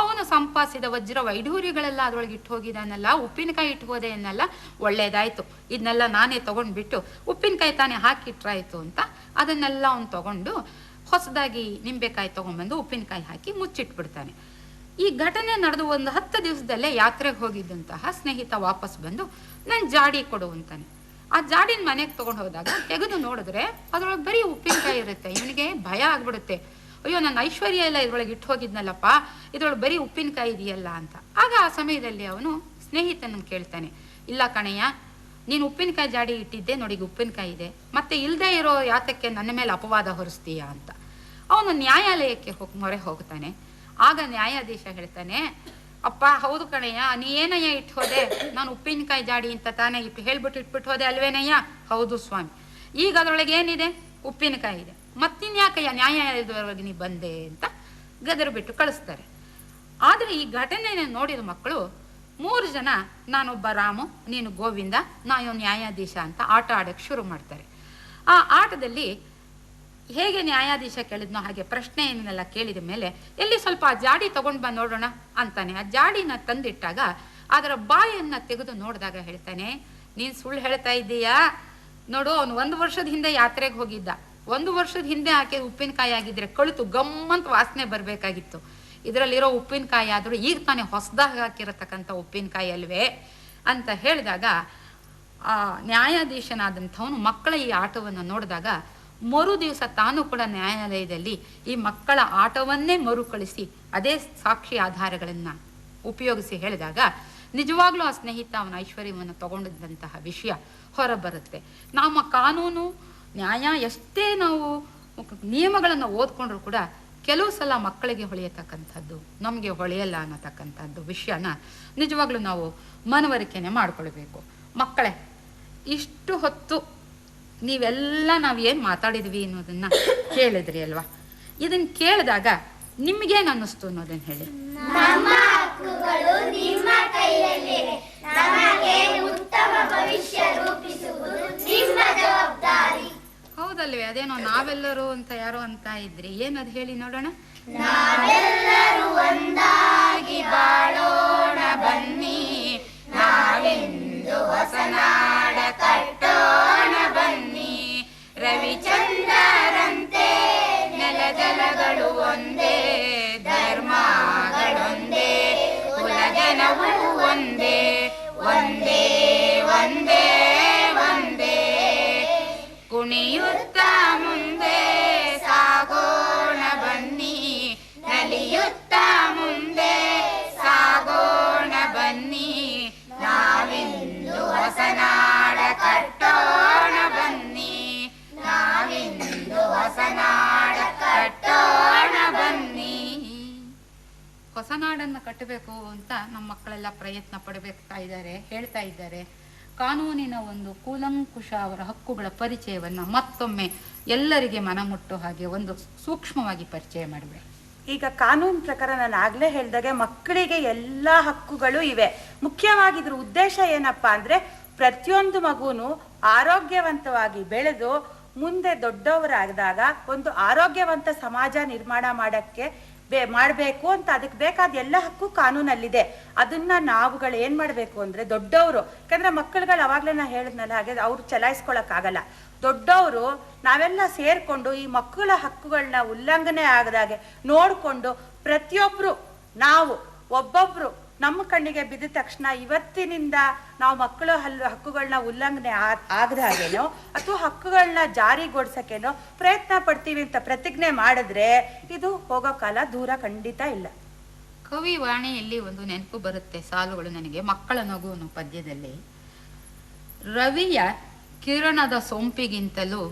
ಅವನು ಸಂಪಾದಿಸಿದ ವಜ್ರ ವೈಢೂರ್ಯಗಳೆಲ್ಲ ಅದರೊಳಗೆ ಇಟ್ಟು ಹೋಗಿದ್ದಾನಲ್ಲ, ಉಪ್ಪಿನಕಾಯಿ ಇಟ್ಟು ಹೋದೆ ಅನ್ನಲ್ಲ, ಒಳ್ಳೇದಾಯ್ತು, ಇದನ್ನೆಲ್ಲ ನಾನೇ ತಗೊಂಡ್ಬಿಟ್ಟು ಉಪ್ಪಿನಕಾಯಿ ತಾನೇ ಹಾಕಿಟ್ರಾಯ್ತು ಅಂತ ಅದನ್ನೆಲ್ಲ ಅವನು ತಗೊಂಡು ಹೊಸದಾಗಿ ನಿಂಬೆಕಾಯಿ ತಗೊಂಡ್ಬಂದು ಉಪ್ಪಿನಕಾಯಿ ಹಾಕಿ ಮುಚ್ಚಿಟ್ಬಿಡ್ತಾನೆ. ಈ ಘಟನೆ ನಡೆದು ಒಂದು 10 ದಿವಸದಲ್ಲೇ ಯಾತ್ರೆಗೆ ಹೋಗಿದ್ದಂತಹ ಸ್ನೇಹಿತ ವಾಪಸ್ ಬಂದು ನನ್ನ ಜಾಡಿ ಕೊಡು ಅಂತಾನೆ. ಆ ಜಾಡಿನ ಮನೆಗೆ ತಗೊಂಡು ಹೋದಾಗ ತೆಗೆದು ನೋಡಿದ್ರೆ ಅದ್ರೊಳಗೆ ಬರೀ ಉಪ್ಪಿನಕಾಯಿ ಇರುತ್ತೆ. ಇವನಿಗೆ ಭಯ ಆಗ್ಬಿಡುತ್ತೆ, ಅಯ್ಯೋ ನನ್ನ ಐಶ್ವರ್ಯ ಎಲ್ಲ ಇದ್ರೊಳಗೆ ಇಟ್ಟು ಹೋಗಿದ್ನಲ್ಲಪ್ಪ, ಇದ್ರೊಳಗೆ ಬರೀ ಉಪ್ಪಿನಕಾಯಿ ಇದೆಯಲ್ಲ ಅಂತ. ಆಗ ಆ ಸಮಯದಲ್ಲಿ ಅವನು ಸ್ನೇಹಿತನ ಕೇಳ್ತಾನೆ, ಇಲ್ಲ ಕಣಯ್ಯ, ನೀನು ಉಪ್ಪಿನಕಾಯಿ ಜಾಡಿ ಇಟ್ಟಿದ್ದೆ, ನೋಡಿ ಉಪ್ಪಿನಕಾಯಿ ಇದೆ, ಮತ್ತೆ ಇಲ್ಲದೆ ಇರೋ ಯಾತಕ್ಕೆ ನನ್ನ ಮೇಲೆ ಅಪವಾದ ಹೊರಿಸ್ತೀಯ ಅಂತ. ಅವನು ನ್ಯಾಯಾಲಯಕ್ಕೆ ಮೊರೆ ಹೋಗ್ತಾನೆ. ಆಗ ನ್ಯಾಯಾಧೀಶ ಹೇಳ್ತಾನೆ, ಅಪ್ಪ ಹೌದು ಕಣಯ್ಯ, ನೀ ಏನಯ್ಯ ಇಟ್ಟು ಹೋದೆ, ನಾನು ಉಪ್ಪಿನಕಾಯಿ ಜಾಡಿ ಅಂತ ತಾನೇ ಹೇಳ್ಬಿಟ್ಟು ಇಟ್ಬಿಟ್ಟು ಹೋದೆ ಅಲ್ವೇನಯ್ಯ? ಹೌದು ಸ್ವಾಮಿ. ಈಗ ಅದರೊಳಗೆ ಏನಿದೆ? ಉಪ್ಪಿನಕಾಯಿ ಇದೆ. ಮತ್ತಿನ್ಯಾಕಯ್ಯ ನ್ಯಾಯಾಲಯದವರೆಗೆ ನೀ ಬಂದೆ ಅಂತ ಗದರು ಬಿಟ್ಟು ಕಳಿಸ್ತಾರೆ. ಆದರೆ ಈ ಘಟನೆಯನ್ನು ನೋಡಿದ ಮಕ್ಕಳು 3 ಜನ, ನಾನೊಬ್ಬ ರಾಮು, ನೀನು ಗೋವಿಂದ, ನಾನು ನ್ಯಾಯಾಧೀಶ ಅಂತ ಆಟ ಆಡೋಕ್ಕೆ ಶುರು ಮಾಡ್ತಾರೆ. ಆ ಆಟದಲ್ಲಿ ಹೇಗೆ ನ್ಯಾಯಾಧೀಶ ಕೇಳಿದ್ನೋ ಹಾಗೆ ಪ್ರಶ್ನೆಯನ್ನೆಲ್ಲ ಕೇಳಿದ ಮೇಲೆ, ಎಲ್ಲಿ ಸ್ವಲ್ಪ ಆ ಜಾಡಿ ತಗೊಂಡು ಬಂದು ನೋಡೋಣ ಅಂತಾನೆ. ಆ ಜಾಡಿನ ತಂದಿಟ್ಟಾಗ ಅದರ ಬಾಯನ್ನು ತೆಗೆದು ನೋಡಿದಾಗ ಹೇಳ್ತಾನೆ, ನೀನು ಸುಳ್ಳು ಹೇಳ್ತಾ ಇದ್ದೀಯಾ? ನೋಡು, ಅವನು 1 ವರ್ಷದ ಹಿಂದೆ ಯಾತ್ರೆಗೆ ಹೋಗಿದ್ದ. 1 ವರ್ಷದ ಹಿಂದೆ ಹಾಕಿ ಉಪ್ಪಿನಕಾಯಿ ಆಗಿದ್ರೆ ಕಳಿತು ಗಮ್ಮಂತ ವಾಸನೆ ಬರಬೇಕಾಗಿತ್ತು. ಇದರಲ್ಲಿರೋ ಉಪ್ಪಿನಕಾಯಿ ಆದರೂ ಈಗ ತಾನೇ ಹೊಸದಾಗಿ ಹಾಕಿರತಕ್ಕಂಥ ಉಪ್ಪಿನಕಾಯಿ ಅಲ್ವೇ ಅಂತ ಹೇಳಿದಾಗ, ಆ ನ್ಯಾಯಾಧೀಶನಾದಂಥವನು ಮಕ್ಕಳ ಈ ಆಟವನ್ನು ನೋಡಿದಾಗ ಮರು ದಿವಸ ತಾನು ಕೂಡ ನ್ಯಾಯಾಲಯದಲ್ಲಿ ಈ ಮಕ್ಕಳ ಆಟವನ್ನೇ ಮರುಕಳಿಸಿ ಅದೇ ಸಾಕ್ಷಿ ಆಧಾರಗಳನ್ನು ಉಪಯೋಗಿಸಿ ಹೇಳಿದಾಗ ನಿಜವಾಗ್ಲೂ ಆ ಸ್ನೇಹಿತ ಅವನ ಐಶ್ವರ್ಯವನ್ನು ತಗೊಂಡಿದ್ದಂತಹ ವಿಷಯ ಹೊರಬರುತ್ತೆ. ನಮ್ಮ ಕಾನೂನು ನ್ಯಾಯ ಎಷ್ಟೇ ನಾವು ನಿಯಮಗಳನ್ನು ಓದ್ಕೊಂಡ್ರು ಕೂಡ ಕೆಲವು ಸಲ ಮಕ್ಕಳಿಗೆ ಹೊಳೆಯತಕ್ಕಂಥದ್ದು ನಮಗೆ ಹೊಳೆಯಲ್ಲ ಅನ್ನತಕ್ಕಂಥದ್ದು ವಿಷಯನ ನಿಜವಾಗ್ಲೂ ನಾವು ಮನವರಿಕೆನೆ ಮಾಡ್ಕೊಳ್ಬೇಕು. ಮಕ್ಕಳೇ, ಇಷ್ಟು ಹೊತ್ತು ನೀವೆಲ್ಲ ನಾವೇನು ಮಾತಾಡಿದ್ವಿ ಅನ್ನೋದನ್ನ ಕೇಳಿದ್ರಿ ಅಲ್ವಾ? ಇದನ್ನ ಕೇಳಿದಾಗ ನಿಮ್ಗೇನು ಅನ್ನಿಸ್ತು ಅನ್ನೋದನ್ನ ಹೇಳಿ. ನಮ್ಮ ಹಕ್ಕುಗಳು ನಿಮ್ಮ ಕೈಯಲ್ಲಿವೆ. ನಮಗೆ ಉತ್ತಮ ಭವಿಷ್ಯ ರೂಪಿಸುವುದು ನಿಮ್ಮ ಜವಾಬ್ದಾರಿ. ಹೌದಲ್ವೇ? ಅದೇನೋ ನಾವೆಲ್ಲರೂ ಅಂತ ಯಾರೋ ಅಂತ ಇದ್ರಿ, ಏನದು ಹೇಳಿ ನೋಡೋಣ. ನಾವೆಲ್ಲರೂ ಒಂದಾಗಿ ಬಾಳೋಣ ಬನ್ನಿ, ನಾವೆಂದು ಹೊಸನಾಡ ಕಟ್ಟೋಣ ಬನ್ನಿ. ರವಿಚಂದ್ರರಂತೆ ನೆಲಜಲಗಳು ಒಂದೇ, ಧರ್ಮಗಳೊಂದೇ, ಕುಲಜನವು ಒಂದೇ, ಒಂದೇ ಒಂದೇ ಒಂದೇ. ಕುಣಿಯುತ್ತಾ ಮುಂದೆ ಸಾಗೋಣ ಬನ್ನಿ, ನಲಿಯುತ್ತಾ ಮುಂದೆ ಸಾಗೋಣ ಬನ್ನಿ. ನಾವಿಂದು ಹೊಸನಾಡ ಕಟ್ಟೋಣ ಬನ್ನಿ, ನಾವಿಂದು ಹೊಸನಾಡ ಕಟ್ಟೋಣ ಬನ್ನಿ. ಹೊಸನಾಡನ್ನು ಕಟ್ಟಬೇಕು ಅಂತ ನಮ್ಮ ಮಕ್ಕಳೆಲ್ಲ ಪ್ರಯತ್ನ ಪಡಬೇಕಾ ಇದ್ದಾರೆ, ಹೇಳ್ತಾ ಇದ್ದಾರೆ. ಕಾನೂನಿನ ಒಂದು ಕೂಲಂಕುಷ ಅವರ ಹಕ್ಕುಗಳ ಪರಿಚಯವನ್ನು ಮತ್ತೊಮ್ಮೆ ಎಲ್ಲರಿಗೆ ಮನಮುಟ್ಟೋ ಹಾಗೆ ಒಂದು ಸೂಕ್ಷ್ಮವಾಗಿ ಪರಿಚಯ ಮಾಡಬೇಕು. ಈಗ ಕಾನೂನು ಪ್ರಕಾರ ನಾನು ಆಗ್ಲೇ ಹೇಳ್ದಾಗೆ ಮಕ್ಕಳಿಗೆ ಎಲ್ಲ ಹಕ್ಕುಗಳು ಇವೆ. ಮುಖ್ಯವಾಗಿ ಇದ್ರ ಉದ್ದೇಶ ಏನಪ್ಪಾ ಅಂದ್ರೆ, ಪ್ರತಿಯೊಂದು ಮಗುನು ಆರೋಗ್ಯವಂತವಾಗಿ ಬೆಳೆದು ಮುಂದೆ ದೊಡ್ಡವರಾದಾಗ ಒಂದು ಆರೋಗ್ಯವಂತ ಸಮಾಜ ನಿರ್ಮಾಣ ಮಾಡಬೇಕು ಅಂತ ಅದಕ್ಕೆ ಬೇಕಾದ ಎಲ್ಲ ಹಕ್ಕು ಕಾನೂನಲ್ಲಿದೆ. ಅದನ್ನ ನಾವುಗಳು ಏನ್ ಮಾಡ್ಬೇಕು ಅಂದ್ರೆ, ದೊಡ್ಡವರು, ಯಾಕಂದ್ರೆ ಮಕ್ಕಳುಗಳು ಅವಾಗ್ಲೇ ನಾ ಹೇಳಿದ್ನಲ್ಲ ಹಾಗೆ ಅವ್ರು ಚಲಾಯಿಸ್ಕೊಳಕ್ ಆಗಲ್ಲ. ದೊಡ್ಡವರು ನಾವೆಲ್ಲ ಸೇರ್ಕೊಂಡು ಈ ಮಕ್ಕಳ ಹಕ್ಕುಗಳನ್ನ ಉಲ್ಲಂಘನೆ ಆಗದಾಗೆ ನೋಡ್ಕೊಂಡು ಪ್ರತಿಯೊಬ್ರು ನಾವು ಒಬ್ಬೊಬ್ರು ನಮ್ಮ ಕಣ್ಣಿಗೆ ಬಿದ್ದ ತಕ್ಷಣ ಇವತ್ತಿನಿಂದ ನಾವು ಮಕ್ಕಳ ಹಕ್ಕುಗಳನ್ನ ಉಲ್ಲಂಘನೆ ಆಗದ ಹಾಗೇನೋ ಅಥವಾ ಹಕ್ಕುಗಳನ್ನ ಜಾರಿಗೊಳಿಸಕ್ಕೇನೋ ಪ್ರಯತ್ನ ಪಡ್ತೀವಿ ಅಂತ ಪ್ರತಿಜ್ಞೆ ಮಾಡಿದ್ರೆ ಇದು ಹೋಗೋ ಕಾಲ ದೂರ ಖಂಡಿತ ಇಲ್ಲ. ಕವಿ ವಾಣಿಯಲ್ಲಿ ಒಂದು ನೆನಪು ಬರುತ್ತೆ ಸಾಲುಗಳು ನನಗೆ. ಮಕ್ಕಳ ನಗು ಅನ್ನೋ ಪದ್ಯದಲ್ಲಿ, ರವಿಯ ಕಿರಣದ ಸೊಂಪಿಗಿಂತಲೂ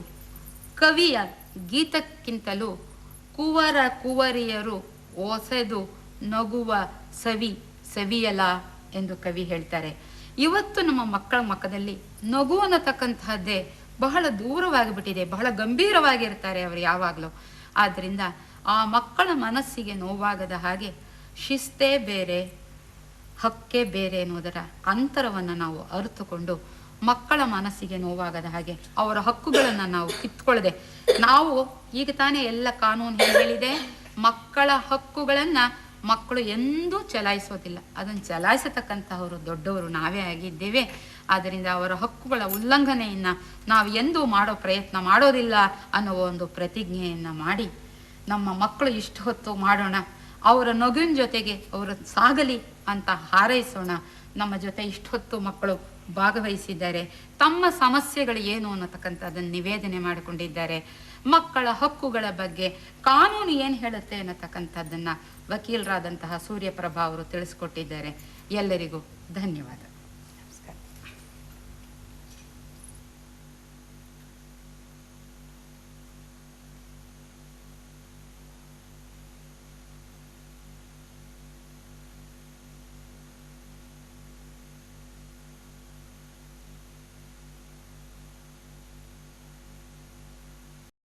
ಕವಿಯ ಗೀತಕ್ಕಿಂತಲೂ ಕುವರ ಕುವರಿಯರು ಒಸೆದು ನಗುವ ಸವಿಯಲ ಎಂದು ಕವಿ ಹೇಳ್ತಾರೆ. ಇವತ್ತು ನಮ್ಮ ಮಕ್ಕಳ ಮಕ್ಕದಲ್ಲಿ ನಗು ಅನ್ನತಕ್ಕಂತಹದ್ದೇ ಬಹಳ ದೂರವಾಗಿಬಿಟ್ಟಿದೆ. ಬಹಳ ಗಂಭೀರವಾಗಿರ್ತಾರೆ ಅವರು ಯಾವಾಗಲೂ. ಆದ್ರಿಂದ ಆ ಮಕ್ಕಳ ಮನಸ್ಸಿಗೆ ನೋವಾಗದ ಹಾಗೆ ಶಿಸ್ತೇ ಬೇರೆ ಹಕ್ಕೇ ಬೇರೆ ಎನ್ನುವುದರ ಅಂತರವನ್ನು ನಾವು ಅರಿತುಕೊಂಡು ಮಕ್ಕಳ ಮನಸ್ಸಿಗೆ ನೋವಾಗದ ಹಾಗೆ, ಅವರ ಹಕ್ಕುಗಳನ್ನು ನಾವು ಕಿತ್ಕೊಳ್ಳದೆ, ನಾವು ಈಗ ತಾನೇ ಎಲ್ಲ ಕಾನೂನು ಹೇಳಿದೆ, ಮಕ್ಕಳ ಹಕ್ಕುಗಳನ್ನ ಮಕ್ಕಳು ಎಂದೂ ಚಲಾಯಿಸೋದಿಲ್ಲ, ಅದನ್ನು ಚಲಾಯಿಸತಕ್ಕಂತಹವರು ದೊಡ್ಡವರು ನಾವೇ ಆಗಿದ್ದೇವೆ. ಆದ್ದರಿಂದ ಅವರ ಹಕ್ಕುಗಳ ಉಲ್ಲಂಘನೆಯನ್ನ ನಾವು ಎಂದೂ ಮಾಡೋ ಪ್ರಯತ್ನ ಮಾಡೋದಿಲ್ಲ ಅನ್ನೋ ಒಂದು ಪ್ರತಿಜ್ಞೆಯನ್ನ ಮಾಡಿ, ನಮ್ಮ ಮಕ್ಕಳು ಇಷ್ಟು ಹೊತ್ತು ಮಾಡೋಣ, ಅವರ ನಗುವಿನ ಜೊತೆಗೆ ಅವರು ಸಾಗಲಿ ಅಂತ ಹಾರೈಸೋಣ. ನಮ್ಮ ಜೊತೆ ಇಷ್ಟು ಹೊತ್ತು ಮಕ್ಕಳು ಭಾಗವಹಿಸಿದ್ದಾರೆ, ತಮ್ಮ ಸಮಸ್ಯೆಗಳು ಏನು ಅನ್ನತಕ್ಕಂಥದ್ದನ್ನು ನಿವೇದನೆ ಮಾಡಿಕೊಂಡಿದ್ದಾರೆ. ಮಕ್ಕಳ ಹಕ್ಕುಗಳ ಬಗ್ಗೆ ಕಾನೂನು ಏನು ಹೇಳುತ್ತೆ ಅನ್ನತಕ್ಕಂಥದ್ದನ್ನ ವಕೀಲರಾದಂತಹ ಸೂರ್ಯಪ್ರಭಾ ಅವರು ತಿಳಿಸ್ಕೊಟ್ಟಿದ್ದಾರೆ. ಎಲ್ಲರಿಗೂ ಧನ್ಯವಾದ.